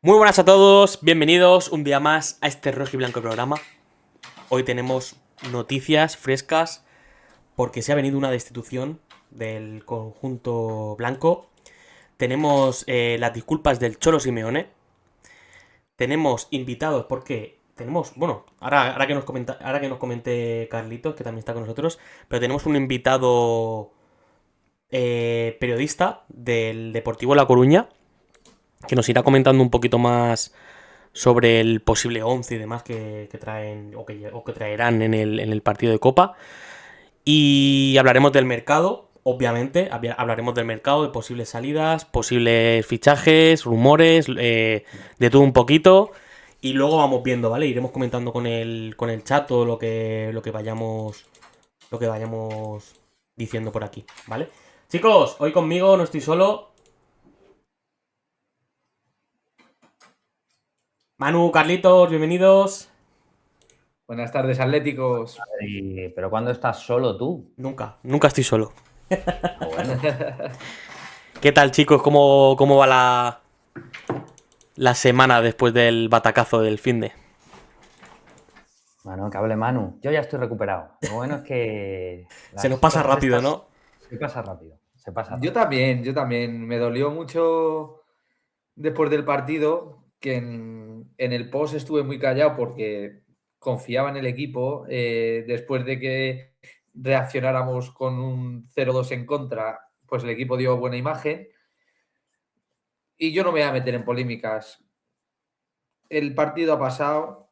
Muy buenas a todos, bienvenidos un día más a este rojo y blanco programa. Hoy tenemos noticias frescas porque se ha venido una destitución del conjunto blanco. Tenemos las disculpas del Cholo Simeone. Tenemos invitados porque tenemos, bueno, ahora que nos comente Carlitos, que también está con nosotros, pero tenemos un invitado periodista del Deportivo La Coruña que nos irá comentando un poquito más sobre el posible 11 y demás que traen o que traerán en el partido de Copa. Y hablaremos del mercado, obviamente. Hablaremos del mercado, de posibles salidas, posibles fichajes, rumores, de todo un poquito. Y luego vamos viendo, ¿vale? Iremos comentando con el chat todo lo que vayamos diciendo por aquí, ¿vale? Chicos, hoy conmigo no estoy solo. Manu, Carlitos, bienvenidos. Buenas tardes, Atléticos. Pero ¿cuándo estás solo tú? Nunca estoy solo. Ah, bueno. ¿Qué tal, chicos? ¿Cómo va la semana después del batacazo del finde? Bueno, que hable Manu. Yo ya estoy recuperado. Lo bueno es que Se nos las pasa cosas rápido, estas ¿no? se pasa rápido. Se pasa Yo rápido. también, yo también. Me dolió mucho después del partido que en el post estuve muy callado porque confiaba en el equipo. Después de que reaccionáramos con un 0-2 en contra, pues el equipo dio buena imagen. Y yo no me voy a meter en polémicas. El partido ha pasado,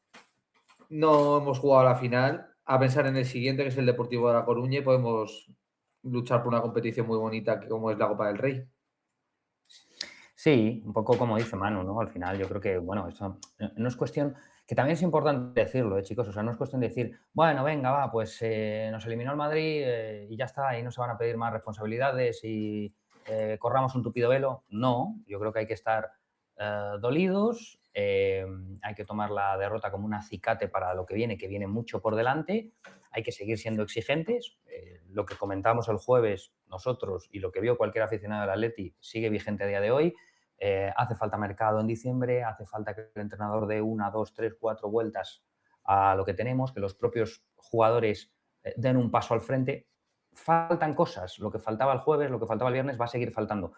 no hemos jugado la final. A pensar en el siguiente, que es el Deportivo de La Coruña, y podemos luchar por una competición muy bonita que como es la Copa del Rey. Sí, un poco como dice Manu, ¿no? Al final yo creo que, bueno, eso no es cuestión, que también es importante decirlo, chicos, o sea, no es cuestión de decir, bueno, venga, va, pues nos eliminó el Madrid y ya está, y no se van a pedir más responsabilidades y corramos un tupido velo. No, yo creo que hay que estar dolidos, hay que tomar la derrota como un acicate para lo que viene mucho por delante, hay que seguir siendo exigentes. Lo que comentamos el jueves nosotros y lo que vio cualquier aficionado del Atleti sigue vigente a día de hoy. Hace falta mercado en diciembre, hace falta que el entrenador dé 1, 2, 3, 4 vueltas a lo que tenemos, que los propios jugadores den un paso al frente. Faltan cosas, lo que faltaba el jueves, lo que faltaba el viernes va a seguir faltando.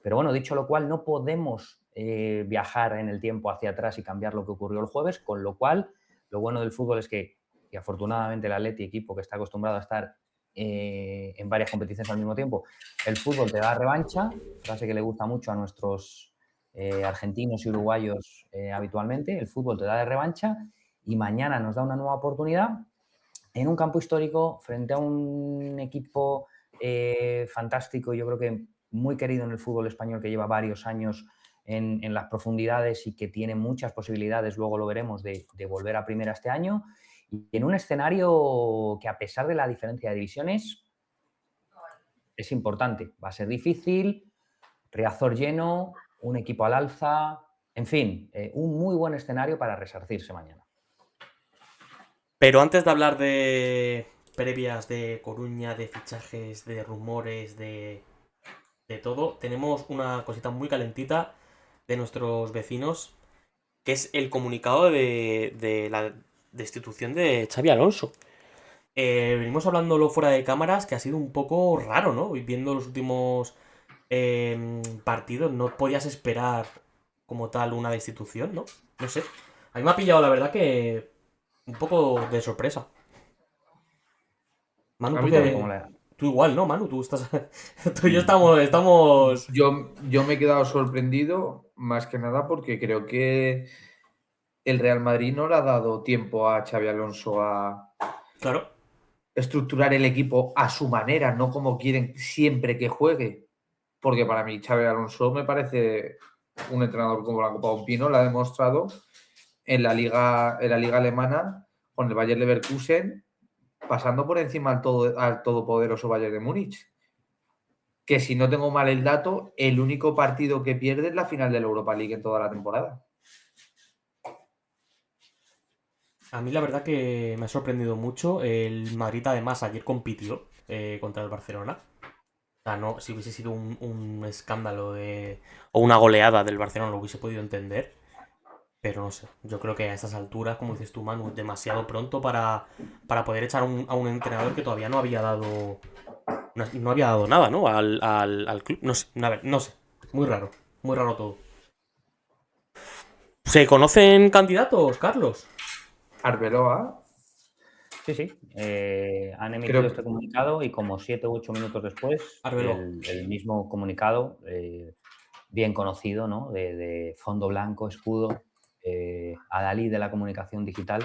Pero bueno, dicho lo cual, no podemos viajar en el tiempo hacia atrás y cambiar lo que ocurrió el jueves, con lo cual, lo bueno del fútbol es que, y afortunadamente el Atleti, equipo que está acostumbrado a estar en varias competiciones al mismo tiempo, el fútbol te da revancha, frase que le gusta mucho a nuestros argentinos y uruguayos habitualmente. El fútbol te da de revancha y mañana nos da una nueva oportunidad en un campo histórico frente a un equipo fantástico, yo creo que muy querido en el fútbol español, que lleva varios años en las profundidades y que tiene muchas posibilidades, luego lo veremos, de volver a primera este año, y en un escenario que, a pesar de la diferencia de divisiones, es importante. Va a ser difícil, Riazor lleno, un equipo al alza, en fin, un muy buen escenario para resarcirse mañana. Pero antes de hablar de previas de Coruña, de fichajes, de rumores, de todo, tenemos una cosita muy calentita de nuestros vecinos, que es el comunicado de la destitución de Xavi Alonso. Venimos hablándolo fuera de cámaras, que ha sido un poco raro, ¿no? Viendo los últimos partidos, no podías esperar como tal una destitución, ¿no? No sé. A mí me ha pillado, la verdad, que un poco de sorpresa. Manu, A tú mí Bueno, también. como que... la... Tú igual, ¿no, Manu? Tú estás... Tú y yo estamos... Yo me he quedado sorprendido más que nada porque creo que el Real Madrid no le ha dado tiempo a Xavi Alonso a Claro. estructurar el equipo a su manera, no como quieren siempre que juegue. Porque para mí Xavi Alonso me parece un entrenador como la Copa de un Pino, lo ha demostrado en la liga alemana con el Bayer Leverkusen, pasando por encima al todopoderoso Bayern de Múnich. Que, si no tengo mal el dato, el único partido que pierde es la final de la Europa League en toda la temporada. A mí la verdad que me ha sorprendido mucho. El Madrid además ayer compitió contra el Barcelona. O sea, no, si hubiese sido un escándalo o una goleada del Barcelona lo hubiese podido entender. Pero no sé, yo creo que a estas alturas, como dices tú, Manu, es demasiado pronto para poder echar a un entrenador que todavía no había dado no había dado nada, ¿no? Al club. No sé, a ver, no sé. Muy raro todo. ¿Se conocen candidatos, Carlos? Arbeloa, Sí, sí. Han emitido creo este comunicado y como 7 u 8 minutos después, Arbeloa. el mismo comunicado, bien conocido, ¿no? De fondo blanco, escudo, adalid de la comunicación digital.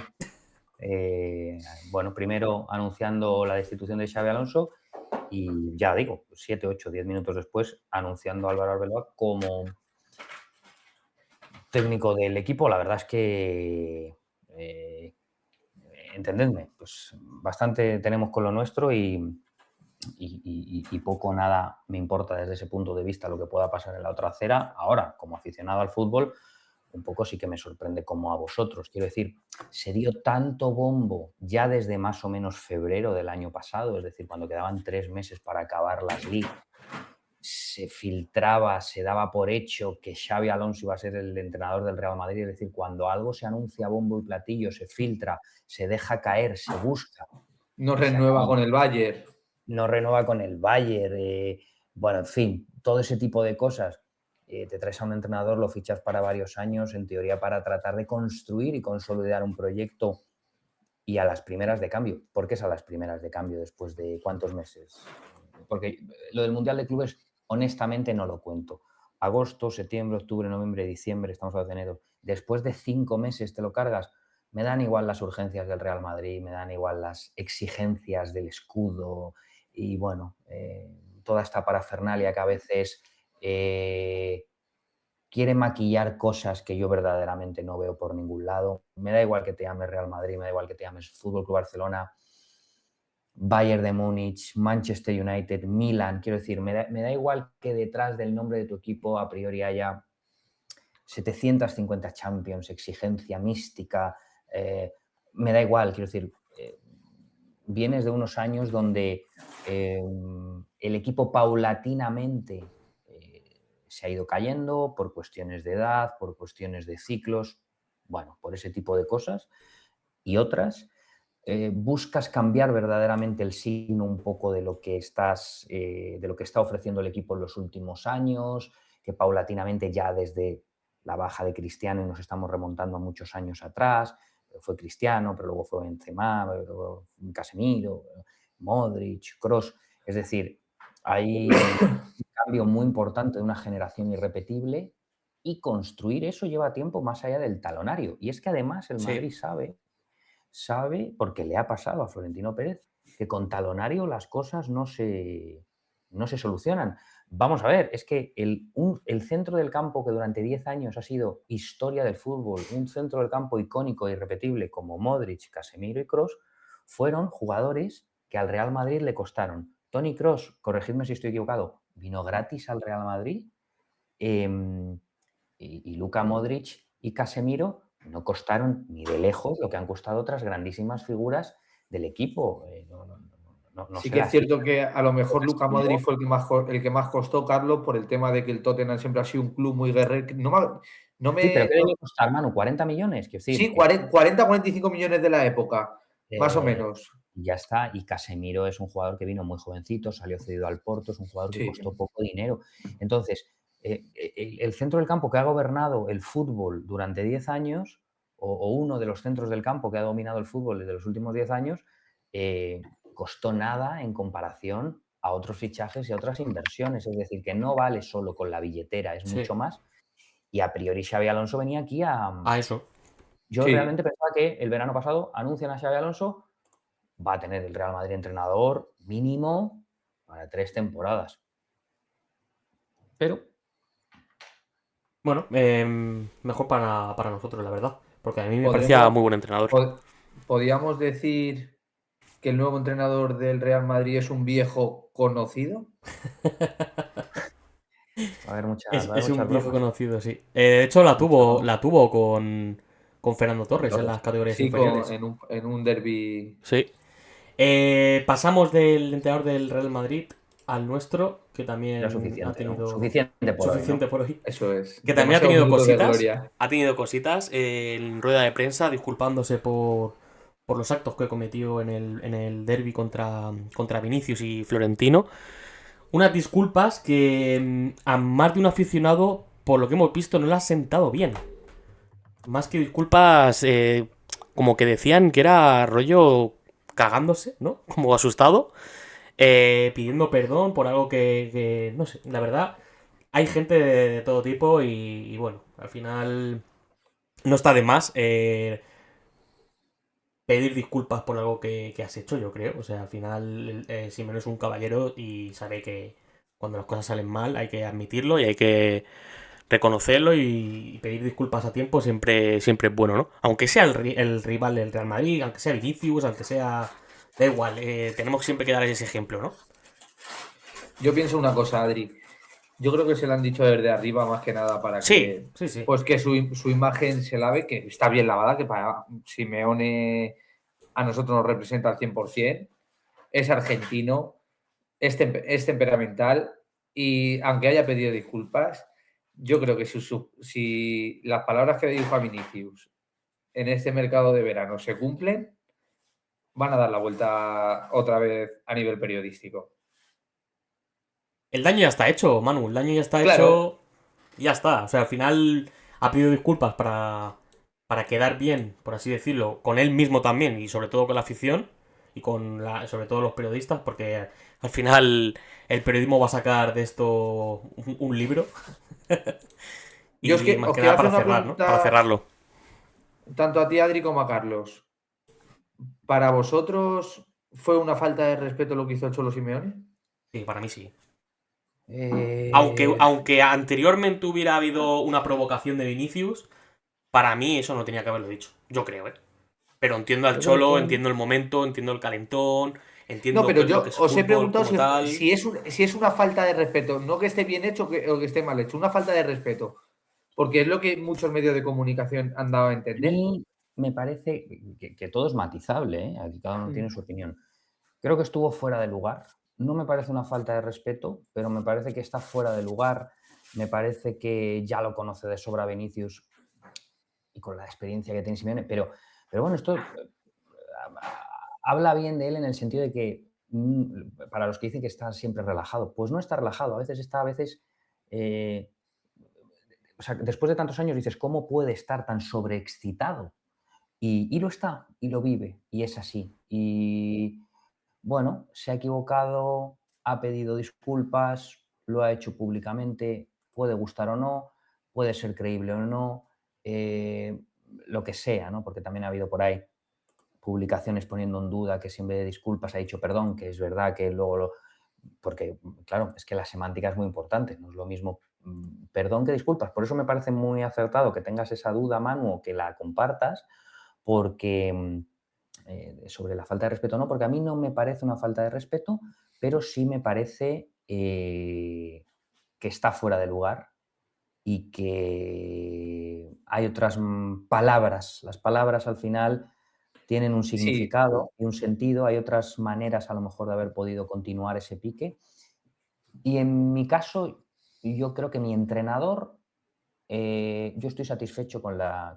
Bueno, primero anunciando la destitución de Xabi Alonso y ya digo, 7, 8, 10 minutos después anunciando a Álvaro Arbeloa como técnico del equipo. La verdad es que, entendedme, pues bastante tenemos con lo nuestro y poco o nada me importa desde ese punto de vista lo que pueda pasar en la otra acera. Ahora, como aficionado al fútbol, un poco sí que me sorprende como a vosotros. Quiero decir, se dio tanto bombo ya desde más o menos febrero del año pasado, es decir, cuando quedaban 3 meses para acabar las ligas, se filtraba, se daba por hecho que Xabi Alonso iba a ser el entrenador del Real Madrid. Es decir, cuando algo se anuncia a bombo y platillo, se filtra, se deja caer, se busca no y se renueva acaba. con el Bayern. No renueva con el Bayern, bueno, en fin, todo ese tipo de cosas. Te traes a un entrenador, lo fichas para varios años, en teoría para tratar de construir y consolidar un proyecto y a las primeras de cambio. ¿Por qué es a las primeras de cambio después de cuántos meses? Porque lo del Mundial de Clubes, honestamente, no lo cuento. Agosto, septiembre, octubre, noviembre, diciembre, estamos a enero. Después de 5 meses te lo cargas. Me dan igual las urgencias del Real Madrid, me dan igual las exigencias del escudo y, bueno, toda esta parafernalia que a veces quiere maquillar cosas que yo verdaderamente no veo por ningún lado. Me da igual que te llames Real Madrid, me da igual que te llames Fútbol Club Barcelona, Bayern de Múnich, Manchester United, Milan. Quiero decir, me da igual que detrás del nombre de tu equipo a priori haya 750 Champions, exigencia mística. Me da igual, quiero decir, vienes de unos años donde el equipo paulatinamente se ha ido cayendo por cuestiones de edad, por cuestiones de ciclos, bueno, por ese tipo de cosas. Y otras, buscas cambiar verdaderamente el signo un poco de lo que de lo que está ofreciendo el equipo en los últimos años, que paulatinamente ya desde la baja de Cristiano y nos estamos remontando a muchos años atrás, fue Cristiano, pero luego fue Benzema, luego Casemiro, Modric, Kroos. Es decir, hay un cambio muy importante de una generación irrepetible y construir eso lleva tiempo más allá del talonario. Y es que además el Madrid sabe, porque le ha pasado a Florentino Pérez, que con talonario las cosas no se solucionan. Vamos a ver, es que el centro del campo que durante 10 años ha sido historia del fútbol, un centro del campo icónico e irrepetible como Modric, Casemiro y Kroos, fueron jugadores que al Real Madrid le costaron. Toni Kroos, corregidme si estoy equivocado, vino gratis al Real Madrid, y Luka Modric y Casemiro no costaron ni de lejos lo que han costado otras grandísimas figuras del equipo. No Sí sé que la es cierto cifra. que a lo mejor Luka Modric Casemiro, fue el que más costó, Carlos, por el tema de que el Tottenham siempre ha sido un club muy guerrero. sí, pero ¿qué debió costar, Manu? ¿40 millones? Quiero decir, Sí, 40-45 millones de la época, más o menos. ya está. Y Casemiro es un jugador que vino muy jovencito, salió cedido al Porto, es un jugador que Sí. costó poco dinero. Entonces, el centro del campo que ha gobernado el fútbol durante 10 años, o uno de los centros del campo que ha dominado el fútbol desde los últimos 10 años, costó nada en comparación a otros fichajes y a otras inversiones. Es decir, que no vale solo con la billetera, es mucho más. Y a priori Xabi Alonso venía aquí A eso. Yo Sí. realmente pensaba que el verano pasado anuncian a Xabi Alonso, va a tener el Real Madrid entrenador mínimo para 3 temporadas. Pero Bueno, mejor para nosotros, la verdad. Porque a mí me Podemos- parecía muy buen entrenador. ¿Podríamos decir que el nuevo entrenador del Real Madrid es un viejo conocido? va a haber muchas, Es un viejo bromas. conocido, sí. De hecho, la Muchas tuvo, bromas. la tuvo con Fernando Torres en Torres. las categorías Sí, inferiores. en un derbi. Sí. Pasamos del entrenador del Real Madrid al nuestro, que Era también ha suficiente, ¿no? tenido Suficiente por hoy, suficiente ¿no? por hoy. Eso es. Que también ha Demasiados tenido minutos de cositas. gloria. Ha tenido cositas en rueda de prensa disculpándose por los actos que cometió en el derbi contra Vinicius y Florentino. Unas disculpas que a más de un aficionado, por lo que hemos visto, no le ha sentado bien. Más que disculpas, como que decían que era rollo cagándose, ¿no? Como asustado, pidiendo perdón por algo que no sé, la verdad, hay gente de todo tipo y bueno, al final no está de más pedir disculpas por algo que has hecho, yo creo. O sea, al final Simeone es un caballero y sabe que cuando las cosas salen mal hay que admitirlo y hay que reconocerlo y pedir disculpas a tiempo siempre es bueno, ¿no? Aunque sea el rival del Real Madrid, aunque sea Vinicius, aunque sea... Da igual, tenemos siempre que dar ese ejemplo, ¿no? Yo pienso una cosa, Adri. Yo creo que se lo han dicho desde arriba más que nada para Sí, que, sí, sí. pues que su imagen se lave, que está bien lavada, que para Simeone a nosotros nos representa al 100%, es argentino, es temperamental y aunque haya pedido disculpas, yo creo que si las palabras que dijo a Vinicius en este mercado de verano se cumplen, van a dar la vuelta otra vez a nivel periodístico. El daño ya está hecho, Manu. El daño ya está Claro, hecho. Y ya está. O sea, al final ha pedido disculpas para quedar bien, por así decirlo, con él mismo también y sobre todo con la afición y sobre todo los periodistas, porque al final el periodismo va a sacar de esto un libro. yo es Y que más os que quiero nada hacer para una cerrar, ¿no? Para pregunta cerrarlo. tanto a ti, Adri, como a Carlos. ¿Para vosotros fue una falta de respeto lo que hizo el Cholo Simeone? Sí, para mí sí. Aunque, Eh, aunque anteriormente hubiera habido una provocación de Vinicius, para mí eso no tenía que haberlo dicho. Yo creo, ¿eh? Pero entiendo al yo creo Cholo, que entiendo el momento, entiendo el calentón, No, entiendo pero lo yo que es os he fútbol preguntado como tal. si es una falta de respeto, no que esté bien hecho o que esté mal hecho, una falta de respeto, porque es lo que muchos medios de comunicación han dado a a entender. mí me parece que todo es matizable, ¿eh? Aquí cada uno tiene Mm. su opinión. Creo que estuvo fuera de lugar. No me parece una falta de respeto, pero me parece que está fuera de lugar. Me parece que ya lo conoce de sobra Vinicius y con la experiencia que tiene Simeone. Pero bueno, esto habla bien de él en el sentido de que, para los que dicen que está siempre relajado, pues no está relajado. A veces está, eh, o sea, después de tantos años dices, ¿cómo puede estar tan sobreexcitado? Y lo está, y lo vive, y es así. Y bueno, se ha equivocado, ha pedido disculpas, lo ha hecho públicamente, puede gustar o no, puede ser creíble o no, eh, lo que sea, ¿no? Porque también ha habido por ahí publicaciones poniendo en duda que si en vez de disculpas ha dicho perdón, que es verdad que luego lo... Porque, claro, es que la semántica es muy importante, no es lo mismo perdón que disculpas. Por eso me parece muy acertado que tengas esa duda, Manu, o que la compartas, porque sobre la falta de respeto no, porque a mí no me parece una falta de respeto, pero sí me parece que está fuera de lugar y que hay otras palabras. Las palabras al final tienen un Sí, significado y un sentido, hay otras maneras a lo mejor de haber podido continuar ese pique. Y en mi caso, yo creo que mi entrenador, yo estoy satisfecho con la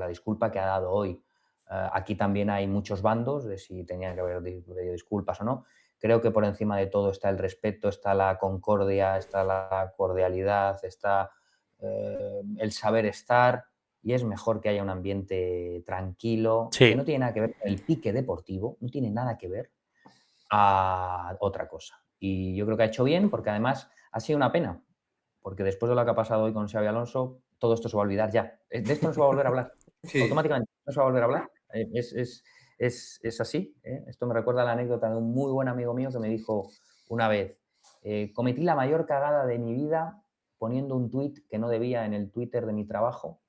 disculpa que ha dado hoy. Aquí también hay muchos bandos de si tenían que haber pedido disculpas o no. Creo que por encima de todo está el respeto, está la concordia, está la cordialidad, está el saber estar y es mejor que haya un ambiente tranquilo, que Sí. no tiene nada que ver con el pique deportivo, no tiene nada que ver a otra cosa. Y yo creo que ha hecho bien porque además ha sido una pena, porque después de lo que ha pasado hoy con Xabi Alonso, todo esto se va a olvidar ya. De esto no se va a volver a hablar. sí. Automáticamente no se va a volver a hablar. Es así. Esto me recuerda a la anécdota de un muy buen amigo mío que me dijo una vez, cometí la mayor cagada de mi vida poniendo un tuit que no debía en el Twitter de mi trabajo.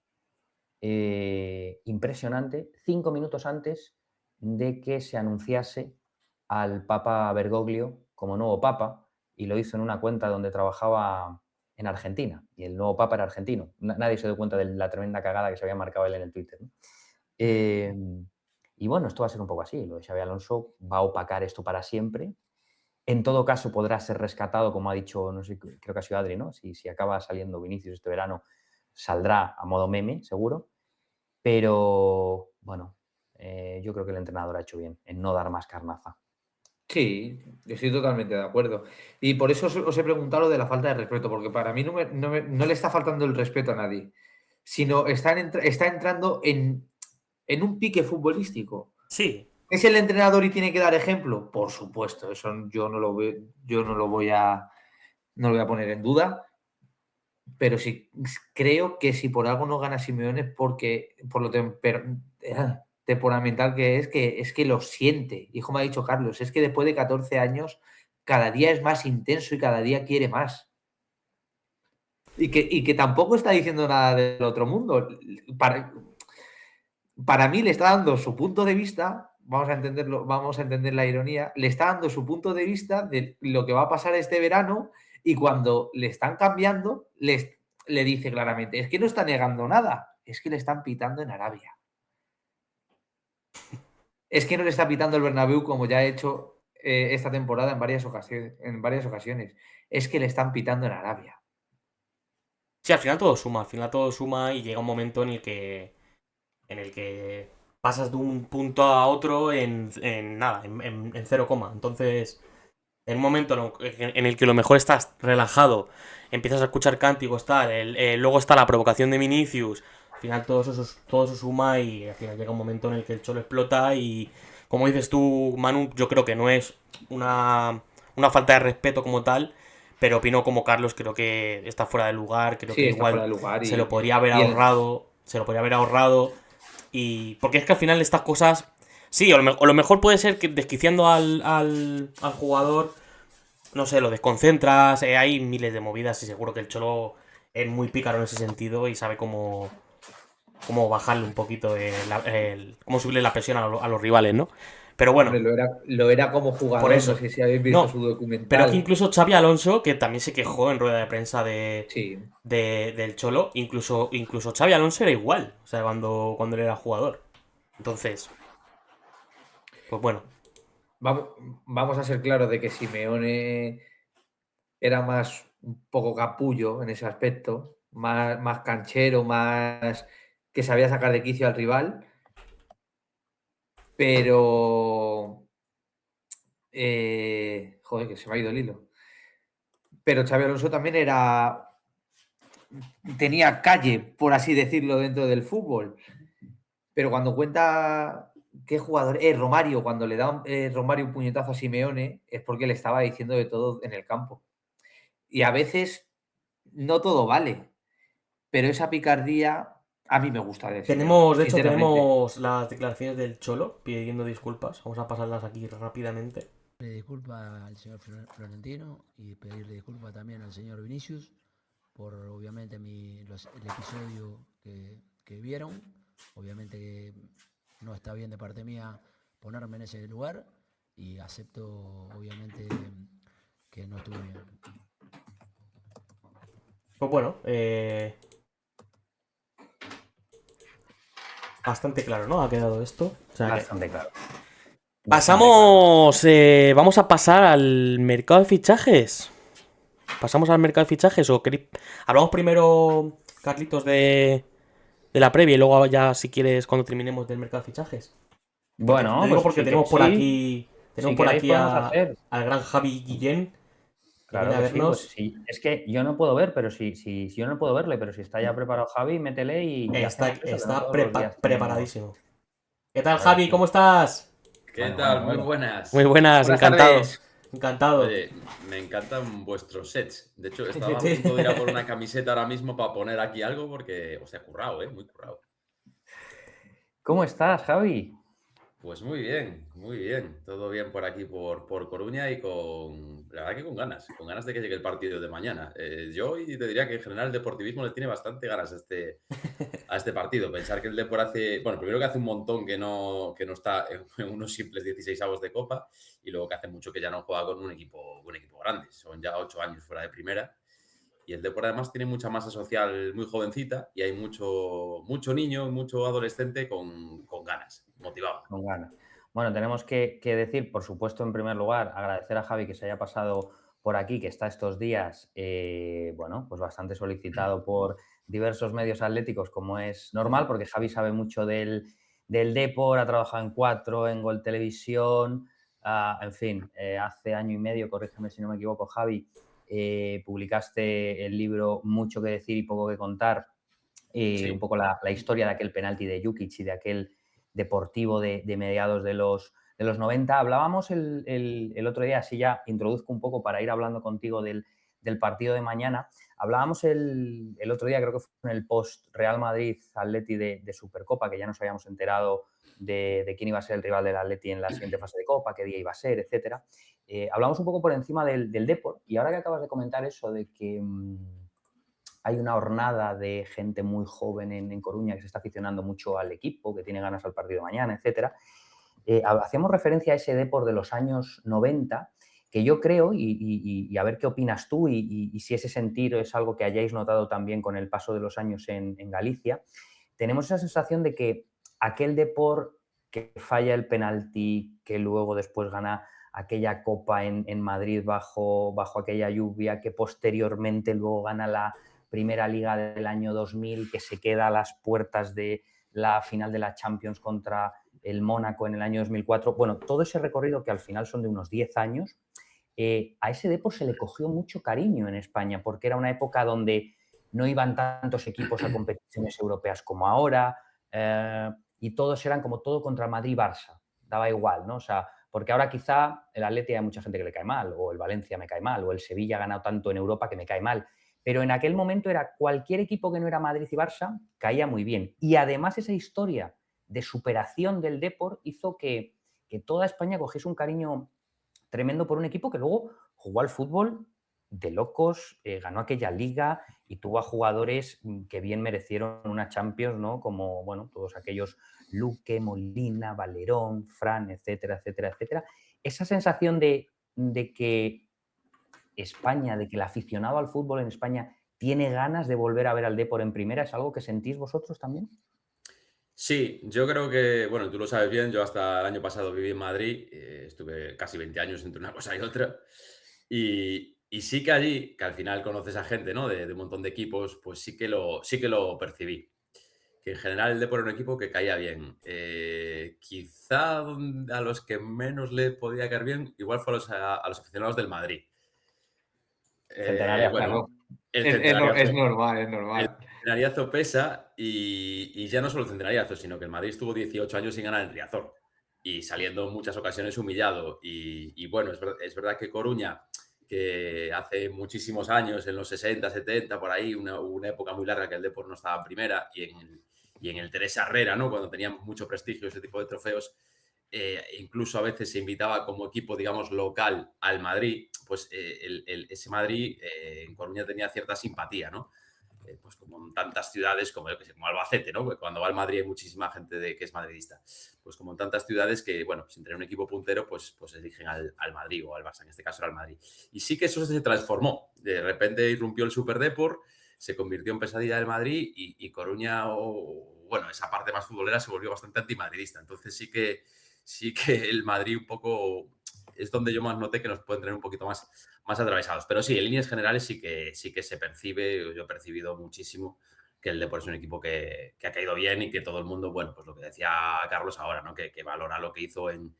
Impresionante, 5 minutos antes de que se anunciase al Papa Bergoglio como nuevo Papa, y lo hizo en una cuenta donde trabajaba en Argentina, y el nuevo Papa era argentino. Nadie se dio cuenta de la tremenda cagada que se había marcado él en el Twitter, ¿no? Y bueno, esto va a ser un poco así. Lo de Xabi Alonso va a opacar esto para siempre En todo caso, podrá ser rescatado, como ha dicho, no sé, creo que ha sido Adri, ¿no? Si acaba saliendo Vinicius este verano, saldrá a modo meme, seguro. Pero, bueno, yo creo que el entrenador ha hecho bien en no dar más carnaza. Sí, estoy totalmente de acuerdo. Y por eso os he preguntado lo de la falta de respeto, porque para mí no le está faltando el respeto a nadie, sino está entrando en un pique futbolístico. Sí, ¿Es el entrenador y tiene que dar ejemplo? Por supuesto, eso yo no lo voy a poner en duda, pero sí creo que si por algo no gana Simeone es porque por lo temperamental que es que lo siente. Y como ha dicho Carlos, es que después de 14 años cada día es más intenso y cada día quiere más. Y que tampoco está diciendo nada del otro mundo. Para mí le está dando su punto de vista, vamos a entenderlo, vamos a entender la ironía, le está dando su punto de vista de lo que va a pasar este verano y cuando le están cambiando, le dice claramente, es que no está negando nada, es que le están pitando en Arabia. Es que no le está pitando el Bernabéu como ya ha hecho esta temporada en varias ocasiones. Es que le están pitando en Arabia. sí, al final todo suma y llega un momento en el que pasas de un punto a otro en nada, en 0, Entonces, en un momento en el que lo mejor estás relajado, empiezas a escuchar cánticos, tal, luego está la provocación de Vinicius, al final todo eso suma y al final llega un momento en el que el Cholo explota y, como dices tú, Manu, yo creo que no es una falta de respeto como tal, pero opino como Carlos, creo que está fuera de lugar, creo Sí, que está fuera igual de lugar se lo podría haber y ahorrado, y porque es que al final estas cosas, sí, o lo mejor puede ser que desquiciando al jugador, no sé, lo desconcentras, hay miles de movidas y seguro que el Cholo es muy pícaro en ese sentido y sabe cómo bajarle un poquito, cómo subirle la presión a los rivales, ¿no? Pero bueno, hombre, lo era como por jugador, no eso. sé si habéis visto No, su pero que documental. incluso Xavi Alonso, que también se quejó en rueda de prensa Sí, del Cholo, incluso Xavi Alonso era igual, o sea, cuando él era jugador. Entonces, pues bueno. vamos a ser claros de que Simeone era más un poco capullo en ese aspecto, más canchero, más que sabía sacar de quicio al rival, pero joder, que se me ha ido el hilo. Pero Xabi Alonso también tenía calle, por así decirlo, dentro del fútbol. Pero cuando cuenta qué jugador es Romario, cuando le da Romario un puñetazo a Simeone, es porque le estaba diciendo de todo en el campo. Y a veces no todo vale, pero esa picardía a mí me gusta de Simeone, De hecho, sinceramente. tenemos las declaraciones del Cholo pidiendo disculpas. Vamos a pasarlas aquí rápidamente. Pedirle disculpas al señor Florentino y pedirle disculpas también al señor Vinicius por obviamente el episodio que vieron. Obviamente que no está bien de parte mía ponerme en ese lugar y acepto obviamente que no estuve bien. Pues bueno, bastante claro, ¿no? Ha quedado esto. O sea que Bastante claro. pasamos. Vamos a pasar al mercado de fichajes. ¿Pasamos al mercado de fichajes o hablamos primero, Carlitos, de la previa y luego ya, si quieres, cuando terminemos del mercado de fichajes? Bueno, Lo digo pues porque sí, tenemos por aquí. Tenemos si por queréis aquí podemos hacer. al gran Javi Guillén, que viene Claro a que sí, pues vernos. sí. Es que yo no puedo ver, pero si yo no puedo verle, pero si está ya preparado Javi, métele y hacemos eso, que no todos los días tenemos. Preparadísimo. ¿Qué tal, Claro, Javi? sí. ¿Cómo estás? ¿Qué tal? Muy buenas. Muy buenas, Buenas encantado. tardes. Encantado. Oye, me encantan vuestros sets. De hecho, estaba a punto de ir a por una camiseta ahora mismo para poner aquí algo porque os he currado, muy currado. ¿Cómo estás, Javi? Pues muy bien. Todo bien por aquí, por Coruña y la verdad que con ganas de que llegue el partido de mañana. Yo y te diría que en general el deportivismo le tiene bastante ganas a este partido. Pensar que el Depor primero que hace un montón que no está en unos simples 16avos de Copa y luego que hace mucho que ya no juega con un equipo grande. Son ya 8 años fuera de primera. Y el Depor además tiene mucha masa social muy jovencita y hay mucho niño, mucho adolescente con ganas, motivado. Con ganas. Bueno, tenemos que decir, por supuesto, en primer lugar, agradecer a Javi que se haya pasado por aquí, que está estos días, bueno, pues bastante solicitado por diversos medios atléticos, como es normal, porque Javi sabe mucho del Depor, ha trabajado en 4, en Gol Televisión, en fin, hace año y medio, corrígeme si no me equivoco, Javi, publicaste el libro Mucho que decir y poco que contar, Sí. un poco la historia de aquel penalti de Jukic y de aquel Deportivo de mediados de los 90. Hablábamos el otro día, así ya introduzco un poco para ir hablando contigo del partido de mañana. Hablábamos el otro día, creo que fue en el post Real Madrid-Atleti de Supercopa, que ya nos habíamos enterado de quién iba a ser el rival del Atleti en la siguiente fase de Copa, qué día iba a ser, etcétera. Hablamos un poco por encima del Depor, y ahora que acabas de comentar eso de que hay una hornada de gente muy joven en Coruña que se está aficionando mucho al equipo, que tiene ganas al partido de mañana, etcétera. Hacíamos referencia a ese Depor de los años 90, que yo creo, y a ver qué opinas tú, y si ese sentir es algo que hayáis notado también con el paso de los años en Galicia, tenemos esa sensación de que aquel Depor que falla el penalti, que luego después gana aquella copa en Madrid bajo aquella lluvia, que posteriormente luego gana la Primera Liga del año 2000, que se queda a las puertas de la final de la Champions contra el Mónaco en el año 2004. Bueno, todo ese recorrido que al final son de unos 10 años, a ese Depor se le cogió mucho cariño en España, porque era una época donde no iban tantos equipos a competiciones europeas como ahora, y todos eran como todo contra Madrid-Barça, daba igual, ¿no? O sea, porque ahora quizá el Atleti hay mucha gente que le cae mal, o el Valencia me cae mal, o el Sevilla ha ganado tanto en Europa que me cae mal. Pero en aquel momento era cualquier equipo que no era Madrid y Barça, caía muy bien. Y además esa historia de superación del Depor hizo que toda España cogiese un cariño tremendo por un equipo que luego jugó al fútbol de locos, ganó aquella liga y tuvo a jugadores que bien merecieron una Champions, ¿no? Como, bueno, todos aquellos Luque, Molina, Valerón, Fran, etcétera, etcétera, etcétera. Esa sensación de que España, de que el aficionado al fútbol en España tiene ganas de volver a ver al Depor en primera, ¿es algo que sentís vosotros también? Sí, yo creo que, bueno, tú lo sabes bien, yo hasta el año pasado viví en Madrid, estuve casi 20 años entre una cosa y otra, y sí que allí, que al final conoces a gente, ¿no? De un montón de equipos, pues sí que lo percibí. Que en general el Depor era un equipo que caía bien. Quizá a los que menos le podía caer bien, igual fue a los aficionados del Madrid. Centenario, Bueno, claro. el Es centenariazo, normal, es el normal. centenariazo pesa y ya no solo el centenariazo, sino que el Madrid estuvo 18 años sin ganar en Riazor y saliendo en muchas ocasiones humillado. Y bueno, es verdad que Coruña, que hace muchísimos años, en los 60, 70, por ahí, una época muy larga que el Depor no estaba en primera y en el Teresa Herrera, ¿no? Cuando tenían mucho prestigio ese tipo de trofeos, incluso a veces se invitaba como equipo, digamos, local al Madrid, pues ese Madrid en Coruña tenía cierta simpatía, ¿no? Pues como en tantas ciudades como, yo que sé, como Albacete, ¿no? Porque cuando va al Madrid hay muchísima gente que es madridista. Pues como en tantas ciudades que, bueno, sin tener un equipo puntero, pues eligen al Madrid o al Barça, en este caso era al Madrid. Y sí que eso se transformó. De repente irrumpió el Super Depor, se convirtió en pesadilla del Madrid y Coruña, bueno, esa parte más futbolera se volvió bastante antimadridista. Entonces sí que el Madrid un poco es donde yo más noté que nos pueden tener un poquito más atravesados. Pero sí, en líneas generales sí que se percibe, yo he percibido muchísimo que el Depor es un equipo que ha caído bien y que todo el mundo, bueno, pues lo que decía Carlos ahora, ¿no? Que valora lo que hizo en